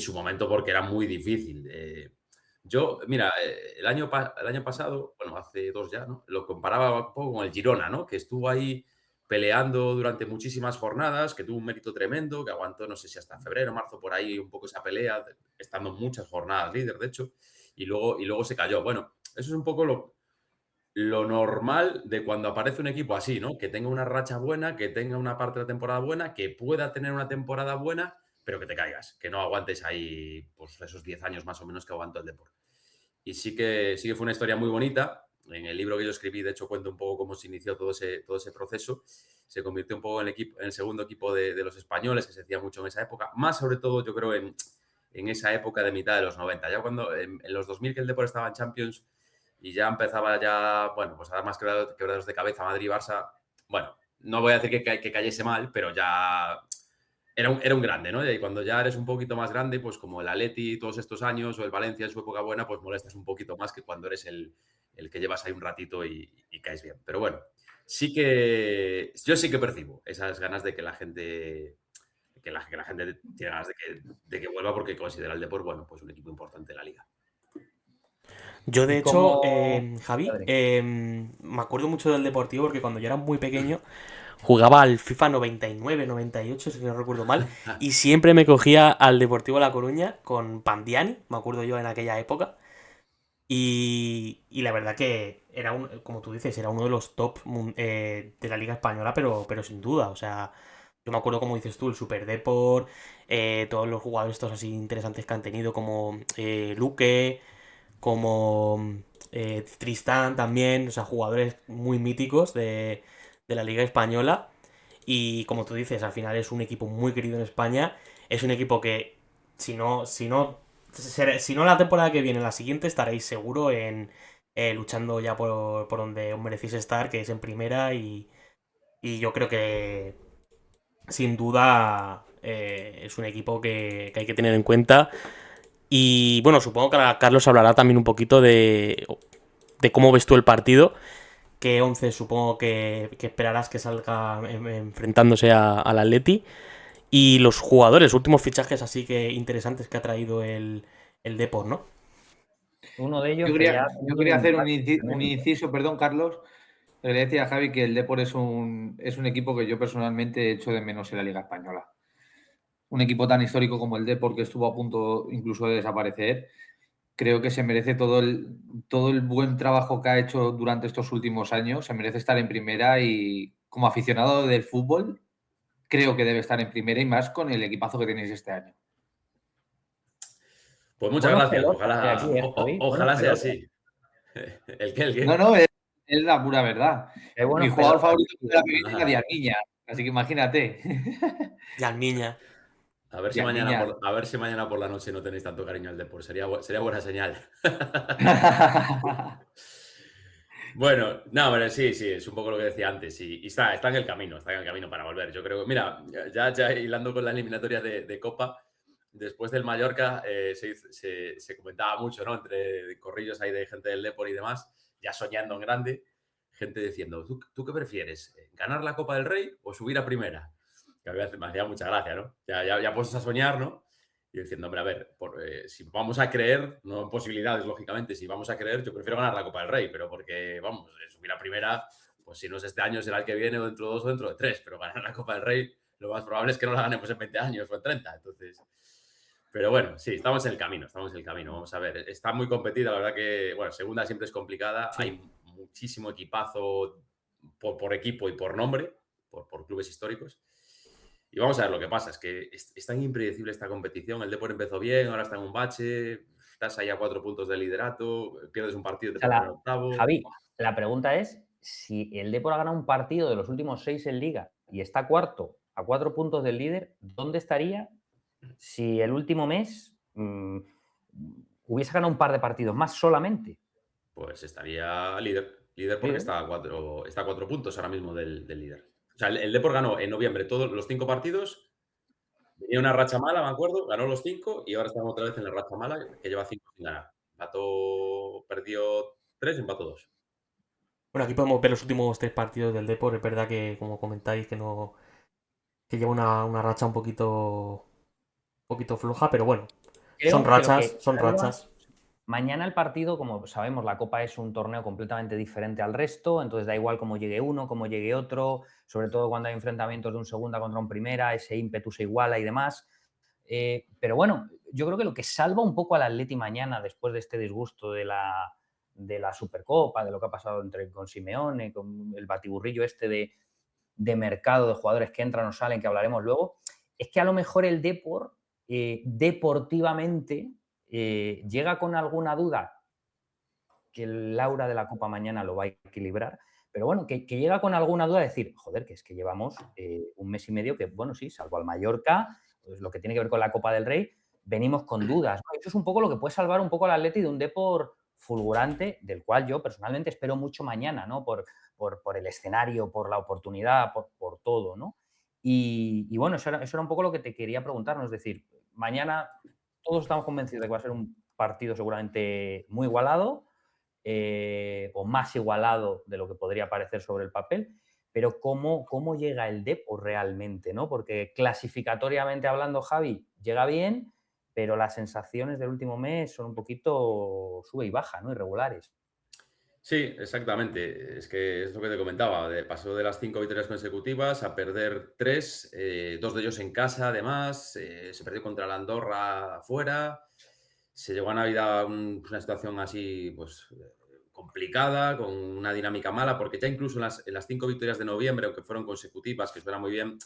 su momento porque era muy difícil. Yo, mira, el año pasado, bueno, hace 2 ya, ¿no? Lo comparaba un poco con el Girona, ¿no? Que estuvo ahí peleando durante muchísimas jornadas, que tuvo un mérito tremendo, que aguantó, no sé si hasta febrero, marzo, por ahí un poco esa pelea, estando muchas jornadas líder, de hecho, y luego se cayó. Bueno, eso es un poco lo normal de cuando aparece un equipo así, ¿no? Que tenga una racha buena, que tenga una parte de la temporada buena, que pueda tener una temporada buena, pero que te caigas, que no aguantes ahí pues esos 10 años más o menos que aguantó el Depor. Y sí que fue una historia muy bonita. En el libro que yo escribí, de hecho, cuento un poco cómo se inició todo ese proceso. Se convirtió un poco en el segundo equipo de los españoles, que se hacía mucho en esa época. Más sobre todo, yo creo, en esa época de mitad de los 90. Ya cuando, en los 2000 que el Depor estaba en Champions y ya empezaba bueno, pues a dar más quebraderos de cabeza Madrid y Barça. Bueno, no voy a decir que cayese mal, pero ya era un grande, ¿no? Y cuando ya eres un poquito más grande, pues como el Atleti todos estos años o el Valencia en su época buena, pues molestas un poquito más que cuando eres el que llevas ahí un ratito y caes bien. Pero bueno, yo sí que percibo esas ganas de que la gente gente tiene ganas de que vuelva porque considera el Depor, bueno, pues un equipo importante de la liga. Yo, de ¿Y hecho, cómo, Javi, Adri? me acuerdo mucho del Deportivo porque cuando yo era muy pequeño jugaba al FIFA 99, 98, si no recuerdo mal, y siempre me cogía al Deportivo La Coruña con Pandiani, me acuerdo yo en aquella época, y la verdad que era como tú dices, era uno de los top de la Liga Española, pero sin duda, o sea, yo me acuerdo como dices tú, el Super Depor, todos los jugadores estos así interesantes que han tenido, como Luque, como Tristán también, o sea, jugadores muy míticos de la Liga Española. Y como tú dices, al final es un equipo muy querido en España. Es un equipo que, si no la temporada que viene, la siguiente, estaréis seguro en luchando ya por donde os merecéis estar, que es en primera. Y yo creo que, sin duda, es un equipo que hay que tener en cuenta. Y bueno, supongo que Carlos hablará también un poquito de cómo ves tú el partido. ¿Qué 11 supongo que esperarás que salga enfrentándose al Atleti? Y los jugadores, últimos fichajes así que interesantes que ha traído el Depor, ¿no? Uno de ellos Yo que ya ha yo tenido un quería hacer un impacto un tremendo. inciso, perdón, Carlos. Le decía a Javi que el Depor es un equipo que yo personalmente echo de menos en la Liga Española. Un equipo tan histórico como el Depor, que estuvo a punto incluso de desaparecer, creo que se merece todo el buen trabajo que ha hecho durante estos últimos años. Se merece estar en primera y como aficionado del fútbol, creo que debe estar en primera y más con el equipazo que tenéis este año. Pues muchas Buenos gracias. pelotas de aquí, Javi. Buenos Ojalá sea pelotas. así. ¿El qué? ¿El No, qué? no, es la pura verdad. Qué Mi buenos jugador pelotas, favorito de tío. la pequeña era Ah, Diarniña, así que imagínate. Yalmiña. Diarniña. a ver si mañana por la noche no tenéis tanto cariño al Depor. Sería buena señal. Bueno, no, pero sí, es un poco lo que decía antes. Y está en el camino, para volver. Yo creo que, mira, ya hilando con la eliminatoria de Copa, después del Mallorca se comentaba mucho, ¿no? Entre corrillos ahí de gente del Depor y demás, ya soñando en grande, gente diciendo, ¿tú qué prefieres? ¿Ganar la Copa del Rey o subir a primera? Que a mí me hacía mucha gracia, ¿no? Ya puestos a soñar, ¿no? Y diciendo, hombre, a ver, si vamos a creer, no en posibilidades, lógicamente, si vamos a creer, yo prefiero ganar la Copa del Rey, pero porque, vamos, subir a primera, pues si no es este año, será el que viene, o dentro de 2 o dentro de 3, pero ganar la Copa del Rey, lo más probable es que no la ganemos en 20 años o en 30, entonces... Pero bueno, sí, estamos en el camino, vamos a ver, está muy competida, la verdad que, bueno, segunda siempre es complicada, Sí. hay muchísimo equipazo por equipo y por nombre, por clubes históricos. Y vamos a ver lo que pasa, es que es tan impredecible esta competición. El Depor empezó bien, ahora está en un bache, estás ahí a 4 puntos del liderato, pierdes un partido y O te sea, puedes poner octavo. Javi, la pregunta es si el Depor ha ganado un partido de los últimos 6 en Liga y está cuarto a 4 puntos del líder, ¿dónde estaría si el último mes hubiese ganado un par de partidos más solamente? Pues estaría líder porque Líder. está a 4 puntos ahora mismo del líder. O sea, el Depor ganó en noviembre todos los 5 partidos, venía una racha mala, me acuerdo, ganó los 5 y ahora estamos otra vez en la racha mala que lleva 5 sin ganar. Perdió 3, empató 2. Bueno, aquí podemos ver los últimos 3 partidos del Depor. Es verdad que, como comentáis, que lleva una racha un poquito floja, pero bueno, son Creo que lo rachas, que son salva rachas. mañana el partido, como sabemos, la Copa es un torneo completamente diferente al resto, entonces da igual cómo llegue uno, cómo llegue otro, sobre todo cuando hay enfrentamientos de un segunda contra un primera, ese ímpetu se iguala y demás. Pero bueno, yo creo que lo que salva un poco al Atleti mañana, después de este disgusto de la Supercopa, de lo que ha pasado con Simeone, con el batiburrillo este de mercado de jugadores que entran o salen, que hablaremos luego, es que a lo mejor el Depor, deportivamente, llega con alguna duda, que el Laura de la Copa mañana lo va a equilibrar, pero bueno, que llega con alguna duda de decir, joder, que es que llevamos un mes y medio que, bueno, sí, salvo al Mallorca, pues lo que tiene que ver con la Copa del Rey, venimos con dudas, ¿no? Eso es un poco lo que puede salvar un poco al Atleti de un Depor fulgurante, del cual yo personalmente espero mucho mañana, ¿no? Por el escenario, por la oportunidad, por todo, ¿no? Y bueno, eso era un poco lo que te quería preguntar, ¿no? Es decir, mañana todos estamos convencidos de que va a ser un partido seguramente muy igualado, o más igualado de lo que podría parecer sobre el papel, pero ¿cómo llega el Depor realmente, ¿no? Porque clasificatoriamente hablando, Javi, llega bien, pero las sensaciones del último mes son un poquito sube y baja, ¿no? Irregulares. Sí, exactamente. Es que es lo que te comentaba. Pasó de las 5 victorias consecutivas a perder 3, 2 de ellos en casa, además. Se perdió contra la Andorra afuera. Se llegó a Navidad una situación así, pues, complicada, con una dinámica mala, porque ya incluso en las 5 victorias de noviembre, aunque fueron consecutivas, que suena muy bien,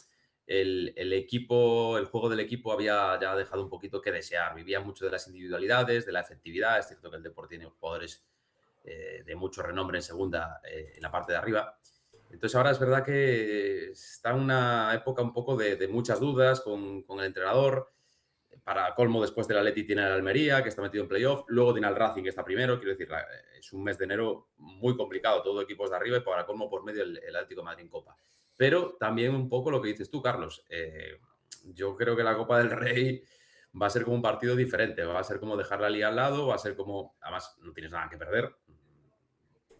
el equipo, el juego del equipo había ya dejado un poquito que desear. Vivía mucho de las individualidades, de la efectividad. Es cierto que el Depor tiene jugadores de mucho renombre en segunda, en la parte de arriba. Entonces ahora es verdad que está en una época un poco de muchas dudas con el entrenador. Para colmo, después del Atleti tiene al Almería, que está metido en playoff. Luego tiene al Racing, que está primero. Quiero decir, es un mes de enero muy complicado. Todo equipos de arriba y para colmo por medio el Atlético de Madrid en Copa. Pero también un poco lo que dices tú, Carlos. Yo creo que la Copa del Rey va a ser como un partido diferente. Va a ser como dejar la liga al lado. Va a ser como... Además, no tienes nada que perder.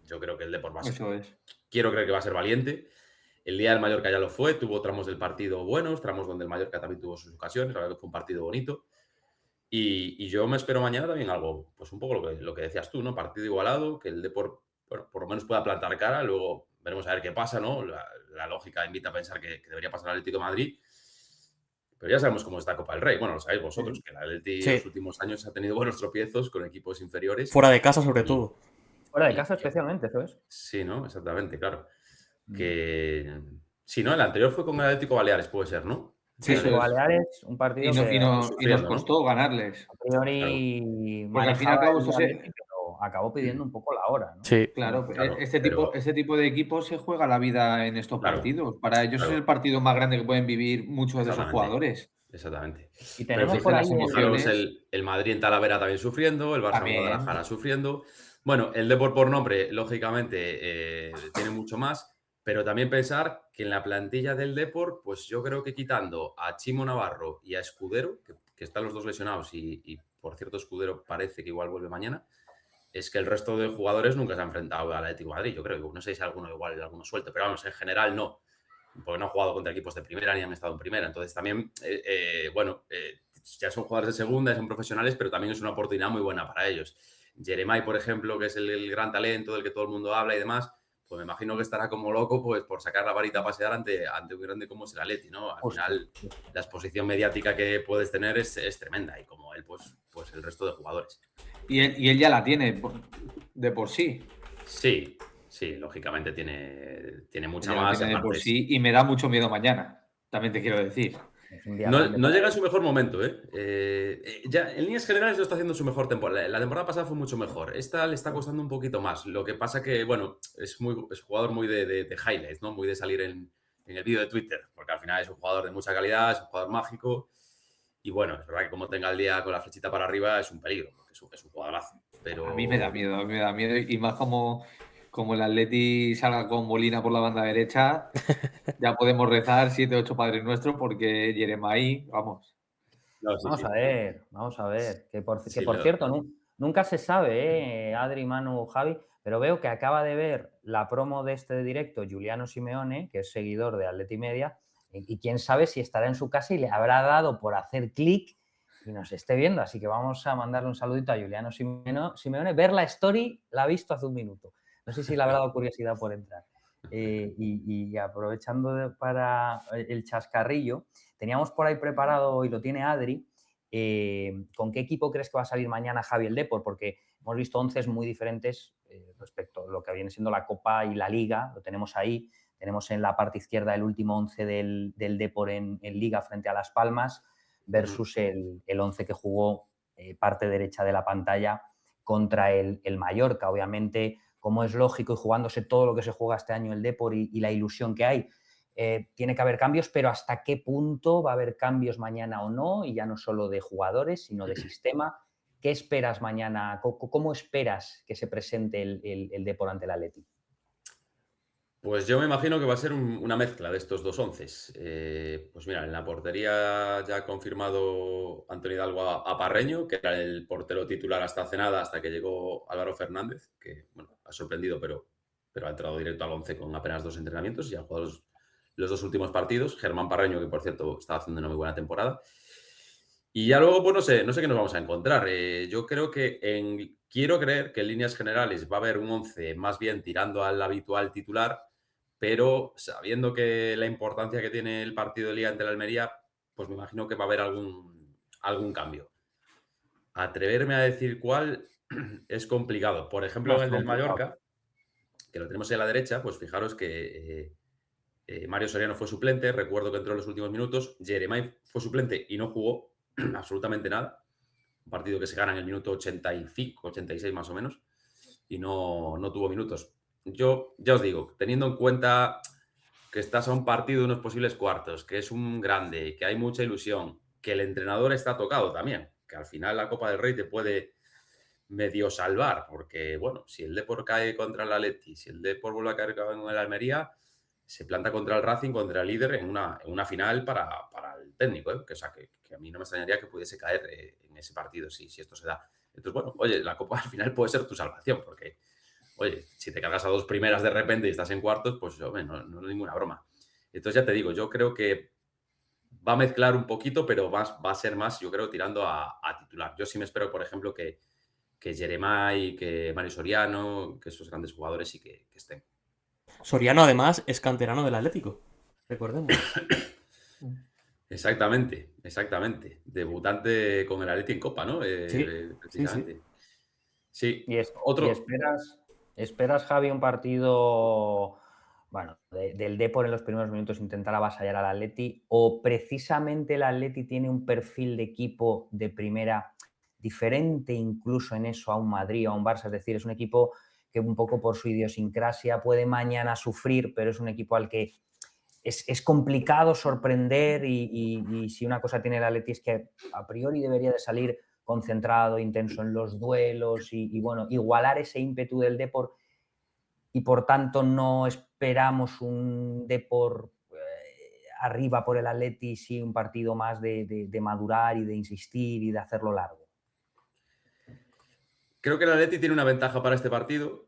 Yo creo que el Depor va a ser... Eso es. Quiero creer que va a ser valiente. El día del Mallorca ya lo fue, tuvo tramos del partido buenos, tramos donde el Mallorca también tuvo sus ocasiones, la verdad que fue un partido bonito. Y yo me espero mañana también algo, pues un poco lo que decías tú, ¿no? Partido igualado, que el Depor, bueno, por lo menos pueda plantar cara, luego veremos a ver qué pasa, ¿no? La lógica invita a pensar que debería pasar al Atlético de Madrid, pero ya sabemos cómo está Copa del Rey. Bueno, lo sabéis vosotros, que el Atlético en los últimos años ha tenido buenos tropiezos con equipos inferiores. Fuera de casa, sobre todo. Fuera de casa especialmente, eso es. Sí, ¿no? Exactamente, claro. Que... Sí, ¿no? El anterior fue con el Atlético Baleares, puede ser, ¿no? Sí, Atlético Baleares, un partido y nos sufriendo, costó ganarles. a priori Porque al fin y al cabo pero acabó pidiendo un poco la hora, ¿no? Sí. Claro, Claro, este tipo de equipos se juega la vida en estos Claro, partidos. Para ellos claro. es el partido más grande que pueden vivir muchos de esos Exactamente. jugadores. Exactamente. Y Pero tenemos por ahí fijaros el Madrid en Talavera también sufriendo, el Barça en También. Guadalajara sufriendo. Bueno, el Depor por nombre, lógicamente, tiene mucho más, pero también pensar que en la plantilla del Depor, pues yo creo que quitando a Chimo Navarro y a Escudero, que están los dos lesionados y por cierto Escudero parece que igual vuelve mañana, es que el resto de jugadores nunca se han enfrentado al Atlético de Madrid, yo creo. No sé si alguno igual y alguno suelto, pero vamos, en general no. Porque no han jugado contra equipos de primera ni han estado en primera. Entonces también, ya son jugadores de segunda, son profesionales, pero también es una oportunidad muy buena para ellos. Jeremai, por ejemplo, que es el gran talento del que todo el mundo habla y demás, pues me imagino que estará como loco pues por sacar la varita a pasear ante un grande como es el Atleti, ¿no? Al final, la exposición mediática que puedes tener es tremenda y como él, pues el resto de jugadores. Y él ya la tiene de por sí. Sí, lógicamente tiene mucha Ya más. tiene de por sí y me da mucho miedo mañana, también te quiero decir. No llega en su mejor momento, ¿eh? Ya en líneas generales no está haciendo su mejor temporada. La temporada pasada fue mucho mejor. Esta le está costando un poquito más. Lo que pasa que, bueno, es jugador muy de highlights, ¿no? Muy de salir en el vídeo de Twitter, porque al final es un jugador de mucha calidad, es un jugador mágico. Y bueno, es verdad que como tenga el día con la flechita para arriba es un peligro, porque es un jugadorazo. Pero... A mí me da miedo, y más como el Atleti salga con Molina por la banda derecha, ya podemos rezar 7 o 8 Padres Nuestros porque Jeremai, vamos. No, sí, Vamos a ver. Que por Sí, cierto, nunca se sabe, Adri, Manu, Javi, pero veo que acaba de ver la promo de este directo Giuliano Simeone, que es seguidor de Atleti Media, y quién sabe si estará en su casa y le habrá dado por hacer clic y nos esté viendo. Así que vamos a mandarle un saludito a Giuliano Simeone. Ver la story la ha visto hace un minuto. No sé si le habrá dado curiosidad por entrar. Y aprovechando para el chascarrillo, teníamos por ahí preparado, y lo tiene Adri, ¿con qué equipo crees que va a salir mañana Javi el Depor? Porque hemos visto 11 muy diferentes respecto a lo que viene siendo la Copa y la Liga, lo tenemos ahí. Tenemos en la parte izquierda el último 11 del Depor en Liga frente a Las Palmas versus el 11 que jugó parte derecha de la pantalla contra el Mallorca. Obviamente, como es lógico y jugándose todo lo que se juega este año el Depor y la ilusión que hay, tiene que haber cambios, pero ¿hasta qué punto va a haber cambios mañana o no? Y ya no solo de jugadores, sino de sistema. ¿Qué esperas mañana? ¿Cómo esperas que se presente el Depor ante el Atleti? Pues yo me imagino que va a ser una mezcla de estos dos onces. Pues mira, en la portería ya ha confirmado Antonio Hidalgo a Parreño, que era el portero titular hasta hace nada, hasta que llegó Álvaro Fernández, que bueno, ha sorprendido, pero ha entrado directo al once con apenas 2 entrenamientos y ha jugado los 2 últimos partidos. Germán Parreño, que por cierto está haciendo una muy buena temporada. Y ya luego, pues no sé qué nos vamos a encontrar. Yo creo que quiero creer que en líneas generales va a haber un 11 más bien tirando al habitual titular, pero sabiendo que la importancia que tiene el partido de Liga ante la Almería, pues me imagino que va a haber algún cambio. Atreverme a decir cuál es complicado. Por ejemplo, en el del Mallorca, que lo tenemos ahí a la derecha, pues fijaros que Mario Soriano fue suplente, recuerdo que entró en los últimos minutos, Jeremai fue suplente y no jugó absolutamente nada. Un partido que se gana en el minuto 85, 86 más o menos, y no tuvo minutos. Yo ya os digo, teniendo en cuenta que estás a un partido de unos posibles cuartos, que es un grande, que hay mucha ilusión, que el entrenador está tocado también, que al final la Copa del Rey te puede medio salvar, porque bueno, si el Depor cae contra el Atleti, si el Depor vuelve a caer con el Almería, se planta contra el Racing, contra el líder en una final para el técnico, ¿eh? Que a mí no me extrañaría que pudiese caer en ese partido si esto se da. Entonces, bueno, oye, la Copa al final puede ser tu salvación, porque, oye, si te cargas a 2 primeras de repente y estás en cuartos, pues, hombre, no es ninguna broma. Entonces, ya te digo, yo creo que va a mezclar un poquito, pero va a ser más, yo creo, tirando a titular. Yo sí me espero, por ejemplo, que Jeremai, que Mario Soriano, que esos grandes jugadores sí que estén. Soriano, además, es canterano del Atlético. Recordemos. Exactamente. Debutante con el Atleti en Copa, ¿no? Sí, Precisamente. Sí. ¿Y Otro. esperas, Javi, un partido, bueno, del Depor en los primeros minutos intentar avasallar al Atleti, o precisamente el Atleti tiene un perfil de equipo de primera diferente incluso en eso a un Madrid o a un Barça? Es decir, es un equipo que un poco por su idiosincrasia puede mañana sufrir, pero es un equipo al que es complicado sorprender y si una cosa tiene el Atleti es que a priori debería de salir concentrado, intenso en los duelos y bueno, igualar ese ímpetu del Depor, y por tanto no esperamos un Depor arriba por el Atleti, sí un partido más de madurar y de insistir y de hacerlo largo. Creo que el Atleti tiene una ventaja para este partido,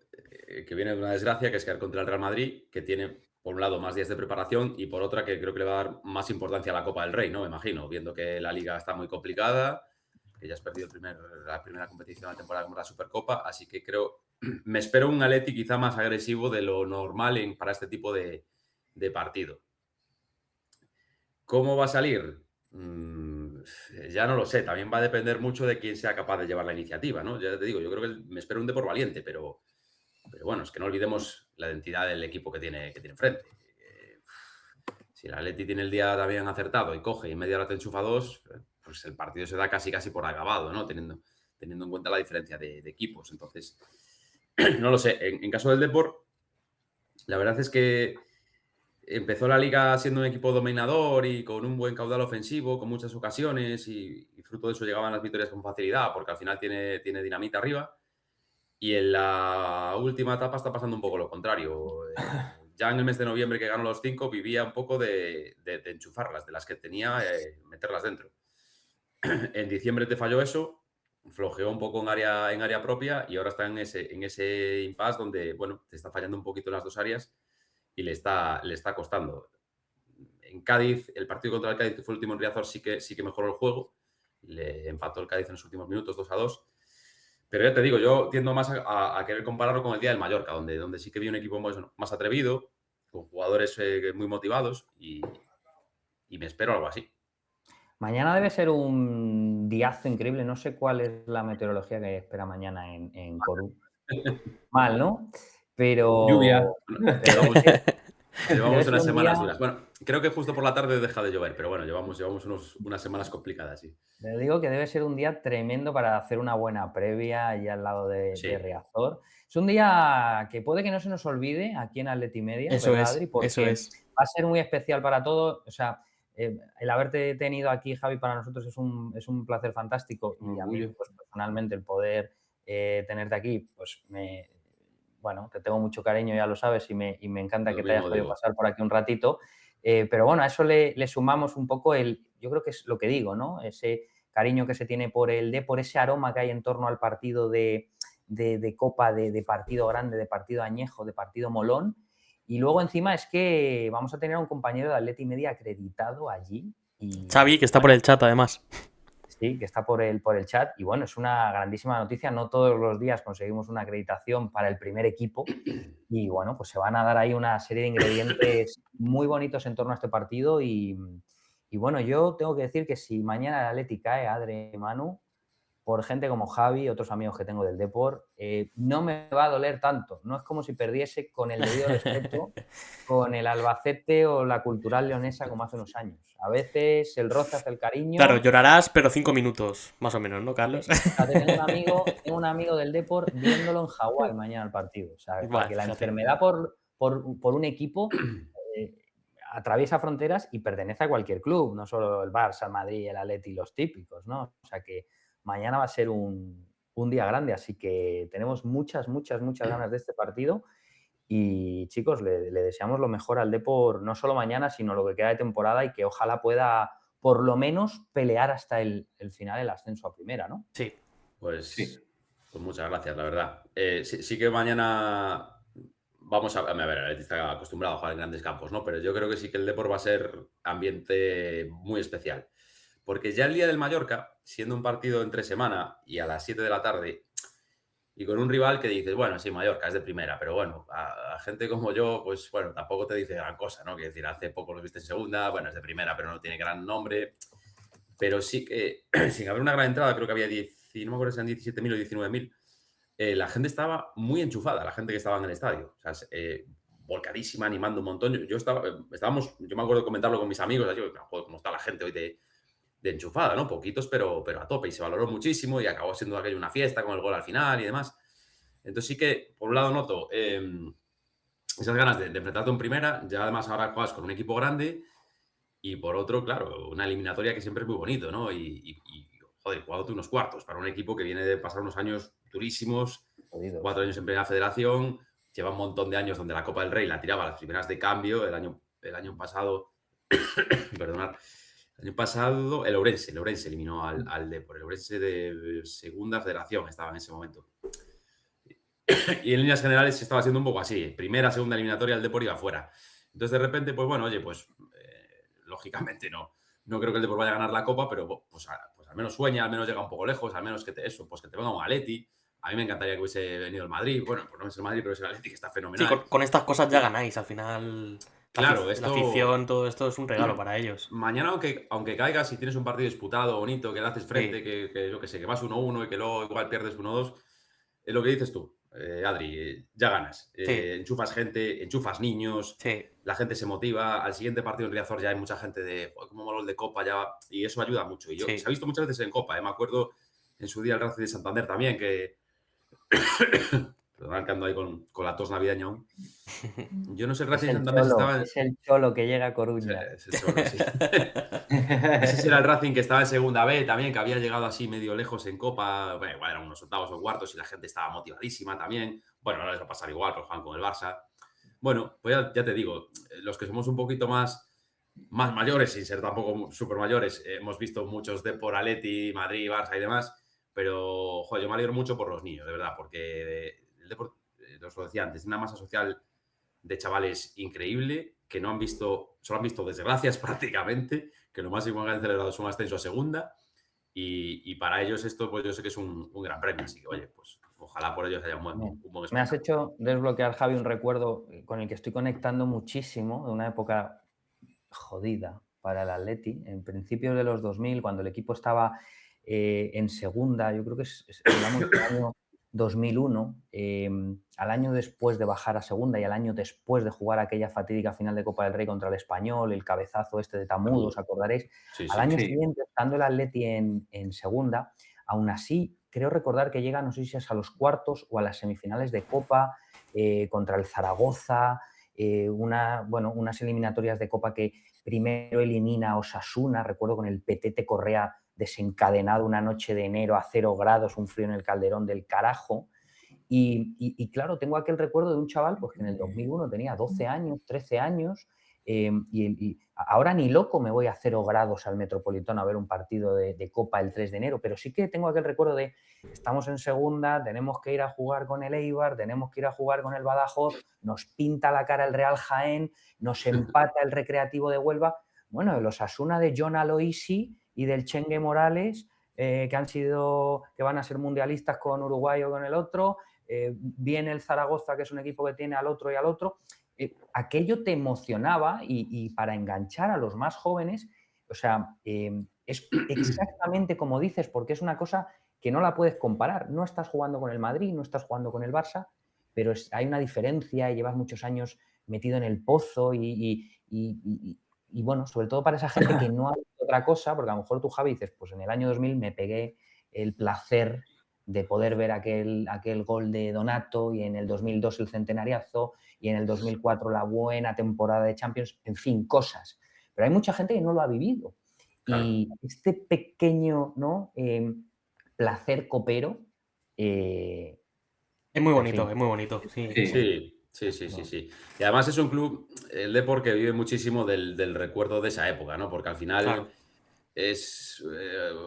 que viene de una desgracia, que es caer contra el Real Madrid, que tiene, por un lado, más días de preparación y por otra, que creo que le va a dar más importancia a la Copa del Rey, ¿no? Me imagino, viendo que la Liga está muy complicada, que ya has perdido la primera competición de la temporada como la Supercopa, así que me espero un Atleti quizá más agresivo de lo normal para este tipo de partido. ¿Cómo va a salir? Ya no lo sé, también va a depender mucho de quién sea capaz de llevar la iniciativa, ¿no? Ya te digo, yo creo que me espero un Depor valiente, pero bueno, es que no olvidemos la identidad del equipo que tiene enfrente. Si el Atleti tiene el día también acertado y coge y media hora te enchufa 2, pues el partido se da casi por acabado, ¿no? Teniendo en cuenta la diferencia de equipos. Entonces, no lo sé. En caso del Depor, la verdad es que empezó la liga siendo un equipo dominador y con un buen caudal ofensivo, con muchas ocasiones y fruto de eso llegaban las victorias con facilidad porque al final tiene dinamita arriba. Y en la última etapa está pasando un poco lo contrario. Ya en el mes de noviembre que ganó los 5 vivía un poco de enchufarlas, de las que tenía, meterlas dentro. En diciembre te falló eso, flojeó un poco en área propia y ahora está en ese impasse donde, bueno, te está fallando un poquito en las dos áreas y le está costando. En Cádiz, el partido contra el Cádiz, que fue el último en Riazor, sí que mejoró el juego. Le empató el Cádiz en los últimos minutos, 2-2. Pero ya te digo, yo tiendo más a querer compararlo con el día del Mallorca, donde sí que vi un equipo más atrevido, con jugadores muy motivados y me espero algo así. Mañana debe ser un diazo increíble. No sé cuál es la meteorología que espera mañana en Corú. Mal, ¿no? Pero... Lluvia. Llevamos unas semanas duras. Bueno, creo que justo por la tarde deja de llover, pero bueno, llevamos unas semanas complicadas, sí. Le digo que debe ser un día tremendo para hacer una buena previa allá al lado de Riazor. Es un día que puede que no se nos olvide aquí en Atleti Media, ¿verdad, Adri? Porque va a ser muy especial para todos. O sea, el haberte tenido aquí, Javi, para nosotros es un placer fantástico. Y a mí, pues, personalmente, el poder tenerte aquí, pues bueno, te tengo mucho cariño, ya lo sabes, y me encanta Lo que te hayas mismo podido digo. pasar por aquí un ratito. Pero bueno, a eso le sumamos un poco yo creo que es lo que digo, ¿no? Ese cariño que se tiene por el Depor, ese aroma que hay en torno al partido de Copa, de partido grande, de partido añejo, de partido molón. Y luego encima es que vamos a tener a un compañero de Atleti Media acreditado allí. Y Xavi, que está por bueno, el chat además. sí, que está por el chat. Y bueno, es una grandísima noticia. No todos los días conseguimos una acreditación para el primer equipo. Y bueno, pues se van a dar ahí una serie de ingredientes muy bonitos en torno a este partido. Y bueno, yo tengo que decir que si mañana el Atleti cae, Adri y Manu, por gente como Javi, otros amigos que tengo del Depor, no me va a doler tanto. No es como si perdiese con el debido respeto con el Albacete o la Cultural Leonesa como hace unos años. A veces el roce hace el cariño. Claro, llorarás, pero 5 minutos, más o menos, ¿no, Carlos? Fíjate, tengo un amigo del Depor viéndolo en Hawái mañana el partido. O sea, Buah, que la fíjate. enfermedad por un equipo eh, atraviesa fronteras y pertenece a cualquier club, no solo el Barça, el Madrid, el Atleti, los típicos, ¿no? O sea que mañana va a ser un día grande, así que tenemos muchas ganas de este partido. Y chicos, le deseamos lo mejor al Depor, no solo mañana, sino lo que queda de temporada, y que ojalá pueda por lo menos pelear hasta el final del ascenso a primera, ¿no? Sí. Pues, Sí. pues muchas gracias, la verdad. Sí que mañana vamos a ver, el Atleti está acostumbrado a jugar en grandes campos, ¿no? Pero yo creo que sí que el Depor va a ser ambiente muy especial. Porque ya el día del Mallorca, siendo un partido entre semana y a las 7 de la tarde, y con un rival que dices, bueno, sí, Mallorca es de primera, pero bueno, a gente como yo, pues bueno, tampoco te dice gran cosa, ¿no? Quiero decir, hace poco lo viste en segunda, bueno, es de primera, pero no tiene gran nombre. Pero sí que, sin haber una gran entrada, creo que había 10, no me acuerdo si eran 17.000 o 19.000, la gente estaba muy enchufada, la gente que estaba en el estadio. O sea, volcadísima, animando un montón. Yo me acuerdo de comentarlo con mis amigos, así, joder, cómo está la gente hoy de enchufada, ¿no? Poquitos, pero a tope. Y se valoró muchísimo y acabó siendo aquello una fiesta con el gol al final y demás. Entonces sí que, por un lado, noto esas ganas de enfrentarte en primera. Ya además ahora juegas con un equipo grande. Y por otro, claro, una eliminatoria que siempre es muy bonito, ¿no? Joder, jugándote unos cuartos para un equipo que viene de pasar unos años durísimos, Jodidos. 4 años en Primera Federación, lleva un montón de años donde la Copa del Rey la tiraba a las primeras de cambio. El año pasado, perdonad, el año pasado el Ourense eliminó al Depor, el Ourense de Segunda Federación estaba en ese momento. Y en líneas generales estaba siendo un poco así, primera, segunda eliminatoria, el Depor iba fuera. Entonces de repente, pues bueno, oye, pues lógicamente no creo que el Depor vaya a ganar la Copa, pero pues al menos sueña, al menos llega un poco lejos, al menos que te venga un Atleti. A mí me encantaría que hubiese venido el Madrid. Bueno, pues no es el Madrid, pero es el Atleti, que está Sí, fenomenal. con estas cosas ya ganáis. Al final, Claro, la afición, todo esto es un regalo para ellos. Mañana, aunque caigas, si tienes un partido disputado, bonito, que le haces frente, Sí. que yo que sé, que vas 1-1 y que luego igual pierdes 1-2, es lo que dices tú, Adri, ya ganas. Sí. Enchufas gente, enchufas niños, Sí. la gente se motiva. Al siguiente partido en Riazor ya hay mucha gente de, "Joder, cómo mola el de Copa", ya, y eso ayuda mucho. Y Sí. se ha visto muchas veces en Copa, me acuerdo en su día el Racing de Santander también, que perdón, que ando ahí con la tos navideña aún. Yo no sé el Racing de Santander si estaba Es el Cholo que llega a Coruña. Sí. No sé si era el Racing que estaba en segunda B también, que había llegado así medio lejos en Copa. Bueno, igual eran unos octavos o cuartos y la gente estaba motivadísima también. Bueno, ahora les va a pasar igual, pero juegan con el Barça. Bueno, pues ya te digo, los que somos un poquito más mayores, sin ser tampoco súper mayores, hemos visto muchos de por Atleti, Madrid, Barça y demás, pero joder, yo me alegro mucho por los niños, de verdad, porque el deporte, os lo decía antes, es una masa social de chavales increíble que no han visto, solo han visto desgracias prácticamente, que lo máximo que han celebrado es un ascenso a segunda, y para ellos esto, pues yo sé que es un gran premio, así que oye, pues ojalá por ellos haya un buen Me has espectáculo. hecho desbloquear, Javi, un recuerdo con el que estoy conectando muchísimo, de una época jodida para el Atleti, en principios de los 2000, cuando el equipo estaba en segunda. Yo creo que hablamos del año 2001, al año después de bajar a segunda y al año después de jugar aquella fatídica final de Copa del Rey contra el Español, el cabezazo este de Tamudo, ¿os acordaréis? Sí, Al sí. año Sí. siguiente, estando el Atleti en segunda, aún así, creo recordar que llega, no sé si es a los cuartos o a las semifinales de Copa, contra el Zaragoza, unas eliminatorias de Copa que primero elimina a Osasuna, recuerdo con el Petete Correa desencadenado una noche de enero a 0 grados, un frío en el Calderón del carajo. Y claro, tengo aquel recuerdo de un chaval pues, que en el 2001 tenía 12 años, 13 años, y ahora ni loco me voy a 0 grados al Metropolitano a ver un partido de Copa el 3 de enero, pero sí que tengo aquel recuerdo de estamos en segunda, tenemos que ir a jugar con el Eibar, tenemos que ir a jugar con el Badajoz, nos pinta la cara el Real Jaén, nos empata el Recreativo de Huelva. Bueno, el Osasuna de John Aloisi y del Chengue Morales, que van a ser mundialistas con Uruguay o con el otro, viene el Zaragoza, que es un equipo que tiene al otro y al otro. Aquello te emocionaba y para enganchar a los más jóvenes, o sea, es exactamente como dices, porque es una cosa que no la puedes comparar. No estás jugando con el Madrid, no estás jugando con el Barça, pero hay una diferencia y llevas muchos años metido en el pozo y bueno, sobre todo para esa gente que no ha visto otra cosa, porque a lo mejor tú, Javi, dices, pues en el año 2000 me pegué el placer de poder ver aquel gol de Donato y en el 2002 el centenariazo y en el 2004 la buena temporada de Champions, en fin, cosas. Pero hay mucha gente que no lo ha vivido. Claro. Y este pequeño, ¿no? Placer copero... es muy bonito, en fin. Es muy bonito. Sí. Y además es un club, el Depor, que vive muchísimo del recuerdo de esa época, ¿no? Porque al final... Claro. Es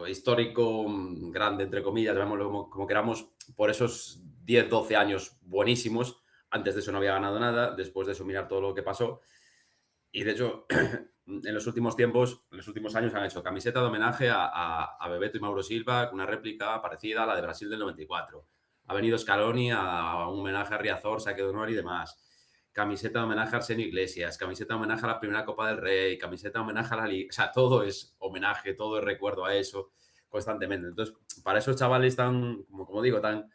histórico, grande, entre comillas, llamémoslo como queramos, por esos 10, 12 años buenísimos. Antes de eso no había ganado nada, después de eso mirar todo lo que pasó. Y de hecho, en los últimos tiempos, en los últimos años han hecho camiseta de homenaje a Bebeto y Mauro Silva, una réplica parecida a la de Brasil del 94. Ha venido Scaloni a un homenaje a Riazor, saque de honor y demás. Camiseta de homenaje a Arsenio Iglesias, camiseta de homenaje a la primera Copa del Rey, camiseta de homenaje a la Liga. O sea, todo es homenaje, todo es recuerdo a eso constantemente. Entonces, para esos chavales tan, como digo, tan,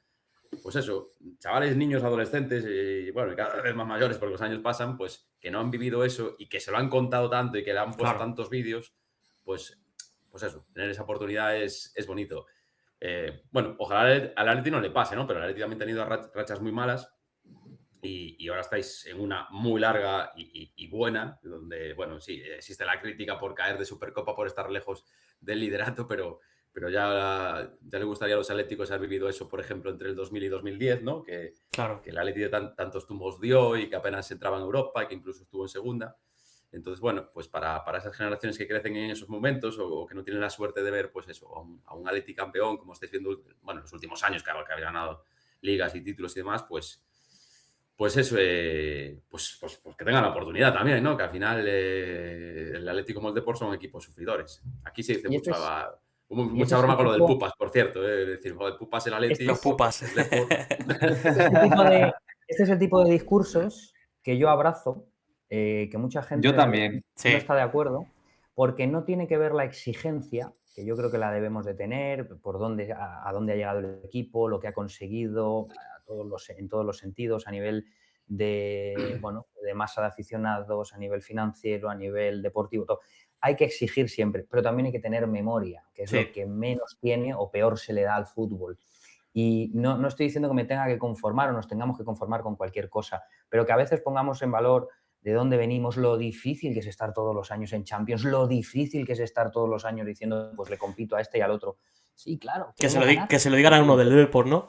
pues eso, chavales, niños, adolescentes y bueno, cada vez más mayores porque los años pasan, pues que no han vivido eso y que se lo han contado tanto y que le han puesto tantos vídeos, pues eso, tener esa oportunidad es bonito. Bueno, ojalá al Atleti no le pase, ¿no? Pero el Atleti también ha tenido rachas muy malas. Y ahora estáis en una muy larga y buena, donde, bueno, sí, existe la crítica por caer de Supercopa, por estar lejos del liderato, pero ya le gustaría a los atléticos haber vivido eso, por ejemplo, entre el 2000 y 2010, ¿no? Que el Atleti de tantos tumbos dio y que apenas entraba en Europa y que incluso estuvo en segunda. Entonces, bueno, pues para esas generaciones que crecen en esos momentos o que no tienen la suerte de ver, pues eso, a un Atleti campeón, como estáis viendo, bueno, en los últimos años que había ganado ligas y títulos y demás, pues eso, pues que tengan la oportunidad también, ¿no? Que al final el Atlético como el Depor son equipos sufridores. Aquí se dice mucha broma con lo del Pupas, por cierto. Es decir, el Pupas, el Atlético, los Pupas. El Depor. Este es el tipo de discursos que yo abrazo, que mucha gente yo también. No está de acuerdo, porque no tiene que ver la exigencia, que yo creo que la debemos de tener, a dónde ha llegado el equipo, lo que ha conseguido, en todos los sentidos, a nivel de masa de aficionados, a nivel financiero, a nivel deportivo, todo. Hay que exigir siempre, pero también hay que tener memoria, que es lo que menos tiene o peor se le da al fútbol. Y no estoy diciendo que me tenga que conformar o nos tengamos que conformar con cualquier cosa, pero que a veces pongamos en valor de dónde venimos, lo difícil que es estar todos los años en Champions, lo difícil que es estar todos los años diciendo, pues le compito a este y al otro. Sí, claro. Que se lo digan a uno del Depor, ¿no?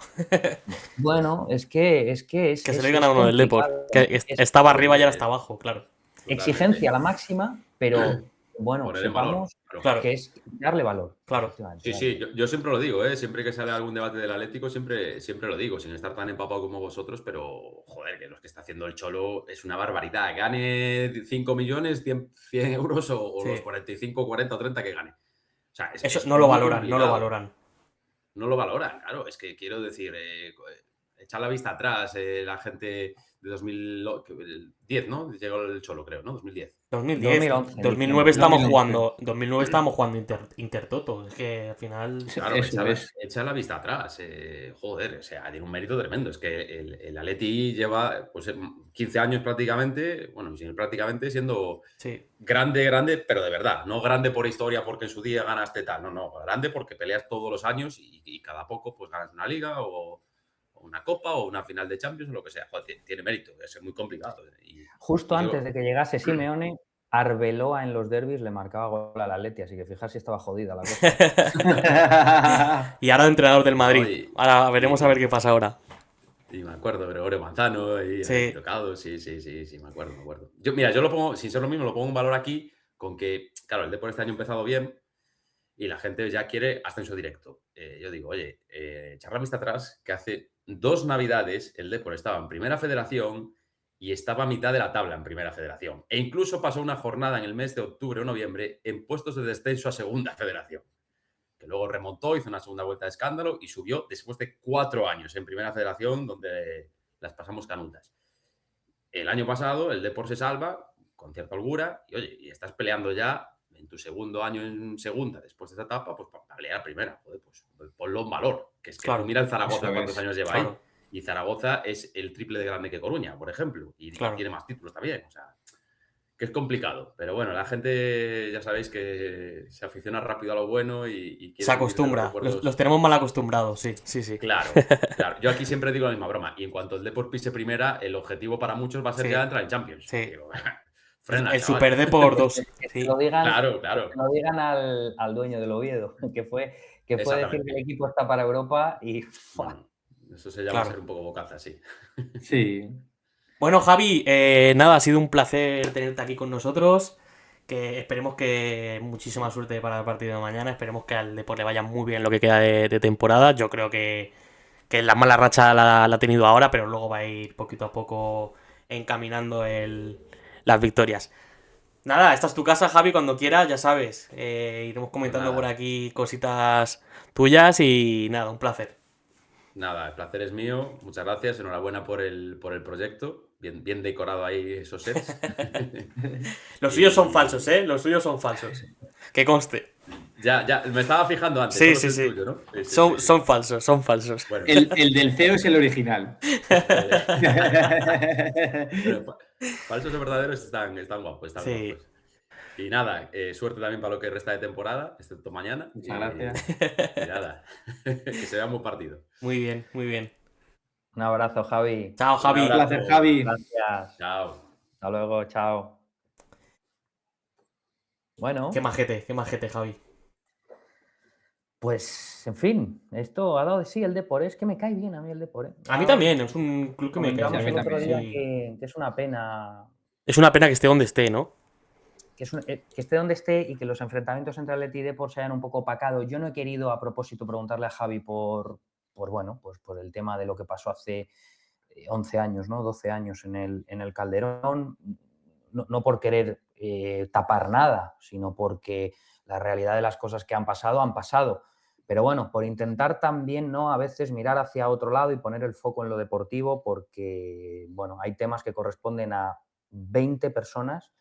Bueno, es que se lo digan a uno del Depor, que estaba arriba y ahora está abajo, claro. Exigencia la máxima, pero bueno, sepamos que es darle valor. Claro. Sí, yo siempre lo digo, ¿eh? Siempre que sale algún debate del Atlético, siempre lo digo, sin estar tan empapado como vosotros, pero joder, que lo que está haciendo el Cholo es una barbaridad. Gane 5 millones, 100 euros o los 45, 40 o 30 que gane. O sea, eso no lo valoran, no lo valoran. No lo valoran, claro. Es que quiero decir, echar la vista atrás, la gente de 2010, ¿no? Llegó el Cholo, creo, ¿no? 2010. 2009 estábamos jugando Intertoto. Es que al final... Claro, echa la vista atrás. Joder, o sea, tiene un mérito tremendo. Es que el Atleti lleva pues 15 años prácticamente, bueno, prácticamente siendo grande, pero de verdad. No grande por historia porque en su día ganaste tal. No, grande porque peleas todos los años y cada poco pues ganas una liga o una copa o una final de Champions o lo que sea. Joder, tiene mérito, es muy complicado. Justo antes de que llegase Simeone, Arbeloa en los derbis le marcaba gol al Atleti, así que fijarse si estaba jodida la cosa. Y ahora entrenador del Madrid. Ahora veremos a ver qué pasa ahora. Y me acuerdo, Gregorio Manzano y Sí. tocado, sí, me acuerdo. Yo lo pongo, sin ser lo mismo, lo pongo en valor aquí con que, claro, el Depor este año ha empezado bien y la gente ya quiere ascenso directo. Yo digo, oye, echar la vista atrás, que hace 2 navidades el Depor estaba en Primera Federación y estaba a mitad de la tabla en Primera Federación. E incluso pasó una jornada en el mes de octubre o noviembre en puestos de descenso a Segunda Federación. Que luego remontó, hizo una segunda vuelta de escándalo y subió después de 4 años en Primera Federación, donde las pasamos canutas. El año pasado el Depor se salva con cierta holgura y, oye, y estás peleando ya en tu segundo año en segunda, después de esta etapa, pues para pelear primera. Joder, pues ponlo en valor. Que es que Claro. tú mira el Zaragoza Eso cuántos es, años lleva claro. ahí. Y Zaragoza es el triple de grande que Coruña, por ejemplo. Y Claro. tiene más títulos también. O sea, que es complicado. Pero bueno, la gente ya sabéis que se aficiona rápido a lo bueno y quiere Se vivir de acostumbra. los recuerdos. Los tenemos mal acostumbrados, sí. Claro. Yo aquí siempre digo la misma broma. Y en cuanto el Depor pise primera, el objetivo para muchos va a ser Sí. ya entrar en Champions. Sí. Digo, frena, El chaval. Super Depor 2. Que Sí. se lo digan, Claro. que lo digan al dueño del Oviedo, que fue decir Exactamente. que el equipo está para Europa y... Eso se llama Claro. ser un poco bocaza, sí. Sí. Bueno, Javi, nada, ha sido un placer tenerte aquí con nosotros. Que esperemos que muchísima suerte para el partido de mañana. Esperemos que al Depor le vaya muy bien lo que queda de temporada. Yo creo que la mala racha la ha tenido ahora, pero luego va a ir poquito a poco encaminando las victorias. Nada, esta es tu casa, Javi, cuando quieras, ya sabes. Iremos comentando nada. por aquí cositas tuyas y nada, un placer. Nada, el placer es mío. Muchas gracias. Enhorabuena por el proyecto. Bien decorado ahí esos sets. Los suyos son falsos, ¿eh? Los suyos son falsos. Que conste. Ya, me estaba fijando antes. Sí, solo es sí. el tuyo, ¿no? Sí. Son falsos. Bueno, El del CEO es el original. pero falsos o verdaderos están guapos, están Sí. guapos. Y nada, suerte también para lo que resta de temporada, excepto mañana. Muchas gracias. Y nada, que se vea un buen partido. Muy bien, muy bien. Un abrazo, Javi. Chao, Javi. Un Un abrazo. placer, Javi. Gracias. Chao. Hasta luego, chao. Bueno, Qué majete, Javi. pues en fin, esto ha dado de sí el Depor. Es que me cae bien a mí el Depor. A mí también, es un club que me cae Comentamos a mí el otro también, día sí. que es una pena Es una pena que esté donde esté, ¿no? que esté donde esté y que los enfrentamientos entre Atleti y Depor se hayan un poco opacados. Yo no he querido a propósito preguntarle a Javi por el tema de lo que pasó hace 11 años, ¿no? 12 años en el Calderón, no por querer tapar nada, sino porque la realidad de las cosas que han pasado. Pero bueno, por intentar también, ¿no? A veces mirar hacia otro lado y poner el foco en lo deportivo, porque, bueno, hay temas que corresponden a 20 personas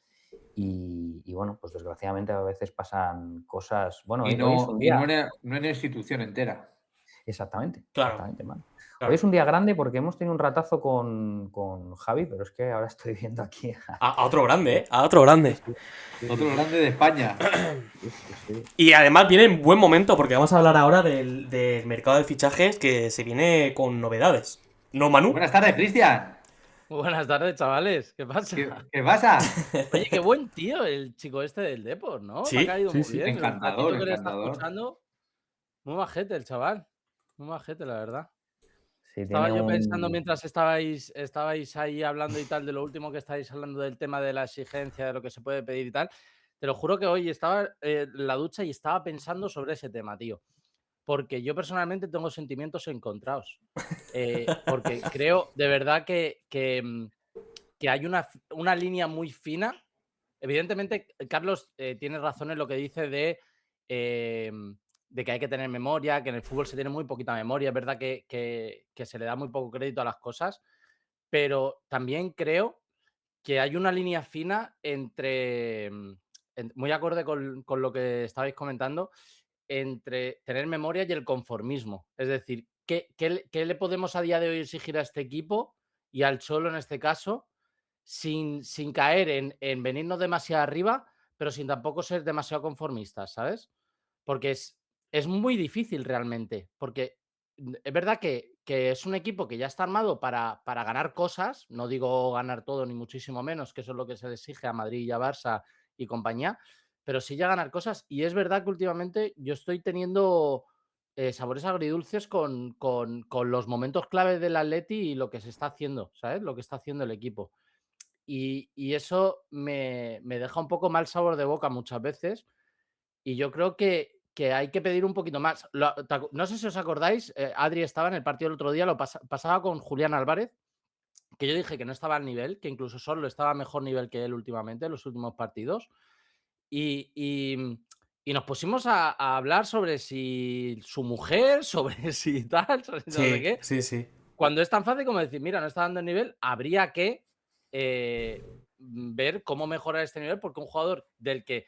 y bueno, pues desgraciadamente a veces pasan cosas. Bueno, Y hoy es un día. no una institución entera. Exactamente, Claro. exactamente, man. Claro. Hoy es un día grande porque hemos tenido un ratazo con Javi, pero es que ahora estoy viendo aquí A otro grande, ¿eh? A otro grande. Otro grande de España. Y además viene en buen momento porque vamos a hablar ahora del mercado de fichajes que se viene con novedades. ¿No, Manu? Buenas tardes, Cristian. Buenas tardes, chavales. ¿Qué pasa? ¿Qué pasa? Oye, qué buen tío el chico este del Depor, ¿no? Sí, Me ha caído sí, muy sí. bien. Encantador, El ratito que le está encantador. escuchando. Muy majete el chaval. Muy majete, la verdad. Sí, Estaba tiene yo pensando un... mientras estabais ahí hablando y tal, de lo último que estáis hablando del tema de la exigencia, de lo que se puede pedir y tal. Te lo juro que hoy estaba en la ducha y estaba pensando sobre ese tema, tío. Porque yo personalmente tengo sentimientos encontrados. Porque creo de verdad que hay una línea muy fina. Evidentemente, Carlos tiene razón en lo que dice de que hay que tener memoria, que en el fútbol se tiene muy poquita memoria. Es verdad que se le da muy poco crédito a las cosas, pero también creo que hay una línea fina entre, muy acorde con lo que estabais comentando, entre tener memoria y el conformismo. Es decir, ¿qué le podemos a día de hoy exigir a este equipo y al Cholo en este caso, sin caer en venirnos demasiado arriba, pero sin tampoco ser demasiado conformistas, ¿sabes? Porque es muy difícil realmente, porque es verdad que es un equipo que ya está armado para ganar cosas, no digo ganar todo ni muchísimo menos, que eso es lo que se le exige a Madrid y a Barça y compañía, pero sí ya ganar cosas. Y es verdad que últimamente yo estoy teniendo sabores agridulces con los momentos clave del Atleti y lo que se está haciendo, ¿sabes? Lo que está haciendo el equipo. Y eso me deja un poco mal sabor de boca muchas veces. Y yo creo que hay que pedir un poquito más. No sé si os acordáis, Adri estaba en el partido el otro día, lo pasaba con Julián Álvarez, que yo dije que no estaba al nivel, que incluso solo estaba a mejor nivel que él últimamente en los últimos partidos. Y nos pusimos a hablar sobre si su mujer, sobre si tal, sobre no sé Sí, qué. sí, sí. Cuando es tan fácil como decir, mira, no está dando el nivel, habría que ver cómo mejorar este nivel, porque un jugador del que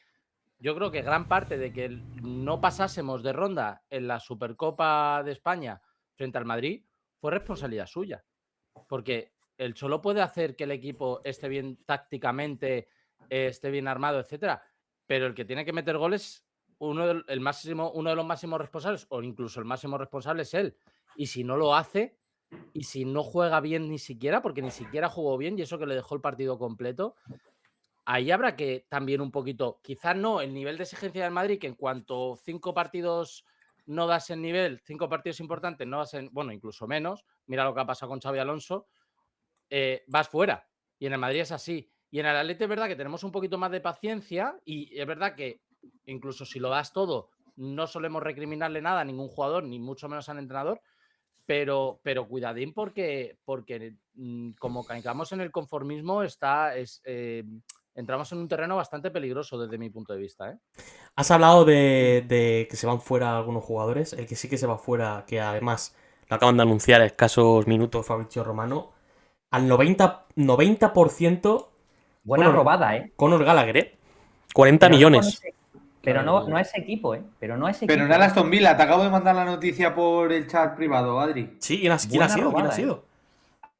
yo creo que gran parte de que no pasásemos de ronda en la Supercopa de España frente al Madrid fue responsabilidad suya. Porque el Cholo puede hacer que el equipo esté bien tácticamente, esté bien armado, etcétera, pero el que tiene que meter goles, uno de los máximos responsables, o incluso el máximo responsable, es él. Y si no lo hace, y si no juega bien ni siquiera, porque ni siquiera jugó bien, y eso que le dejó el partido completo, ahí habrá que también un poquito, quizás no el nivel de exigencia del Madrid, que en cuanto 5 partidos no das el nivel, 5 partidos importantes no das bueno, incluso menos, mira lo que ha pasado con Xabi Alonso, vas fuera. Y en el Madrid es así. Y en el Atleti es verdad que tenemos un poquito más de paciencia y es verdad que incluso si lo das todo, no solemos recriminarle nada a ningún jugador, ni mucho menos al entrenador, pero cuidadín porque como caigamos en el conformismo, entramos en un terreno bastante peligroso desde mi punto de vista, ¿eh? Has hablado de que se van fuera algunos jugadores. El que sí que se va fuera, que además lo acaban de anunciar a escasos minutos Fabrizio Romano, al 90%. Buena Bueno, robada, ¿eh? Conor Gallagher, ¿eh? 40 Pero no con millones. ese- Pero no a ese equipo, ¿eh? Pero no a ese Pero equipo. no era Aston Villa, te acabo de mandar la noticia por el chat privado, Adri. Sí, ¿quién ha Buena sido? ¿Quién ha robada, sido?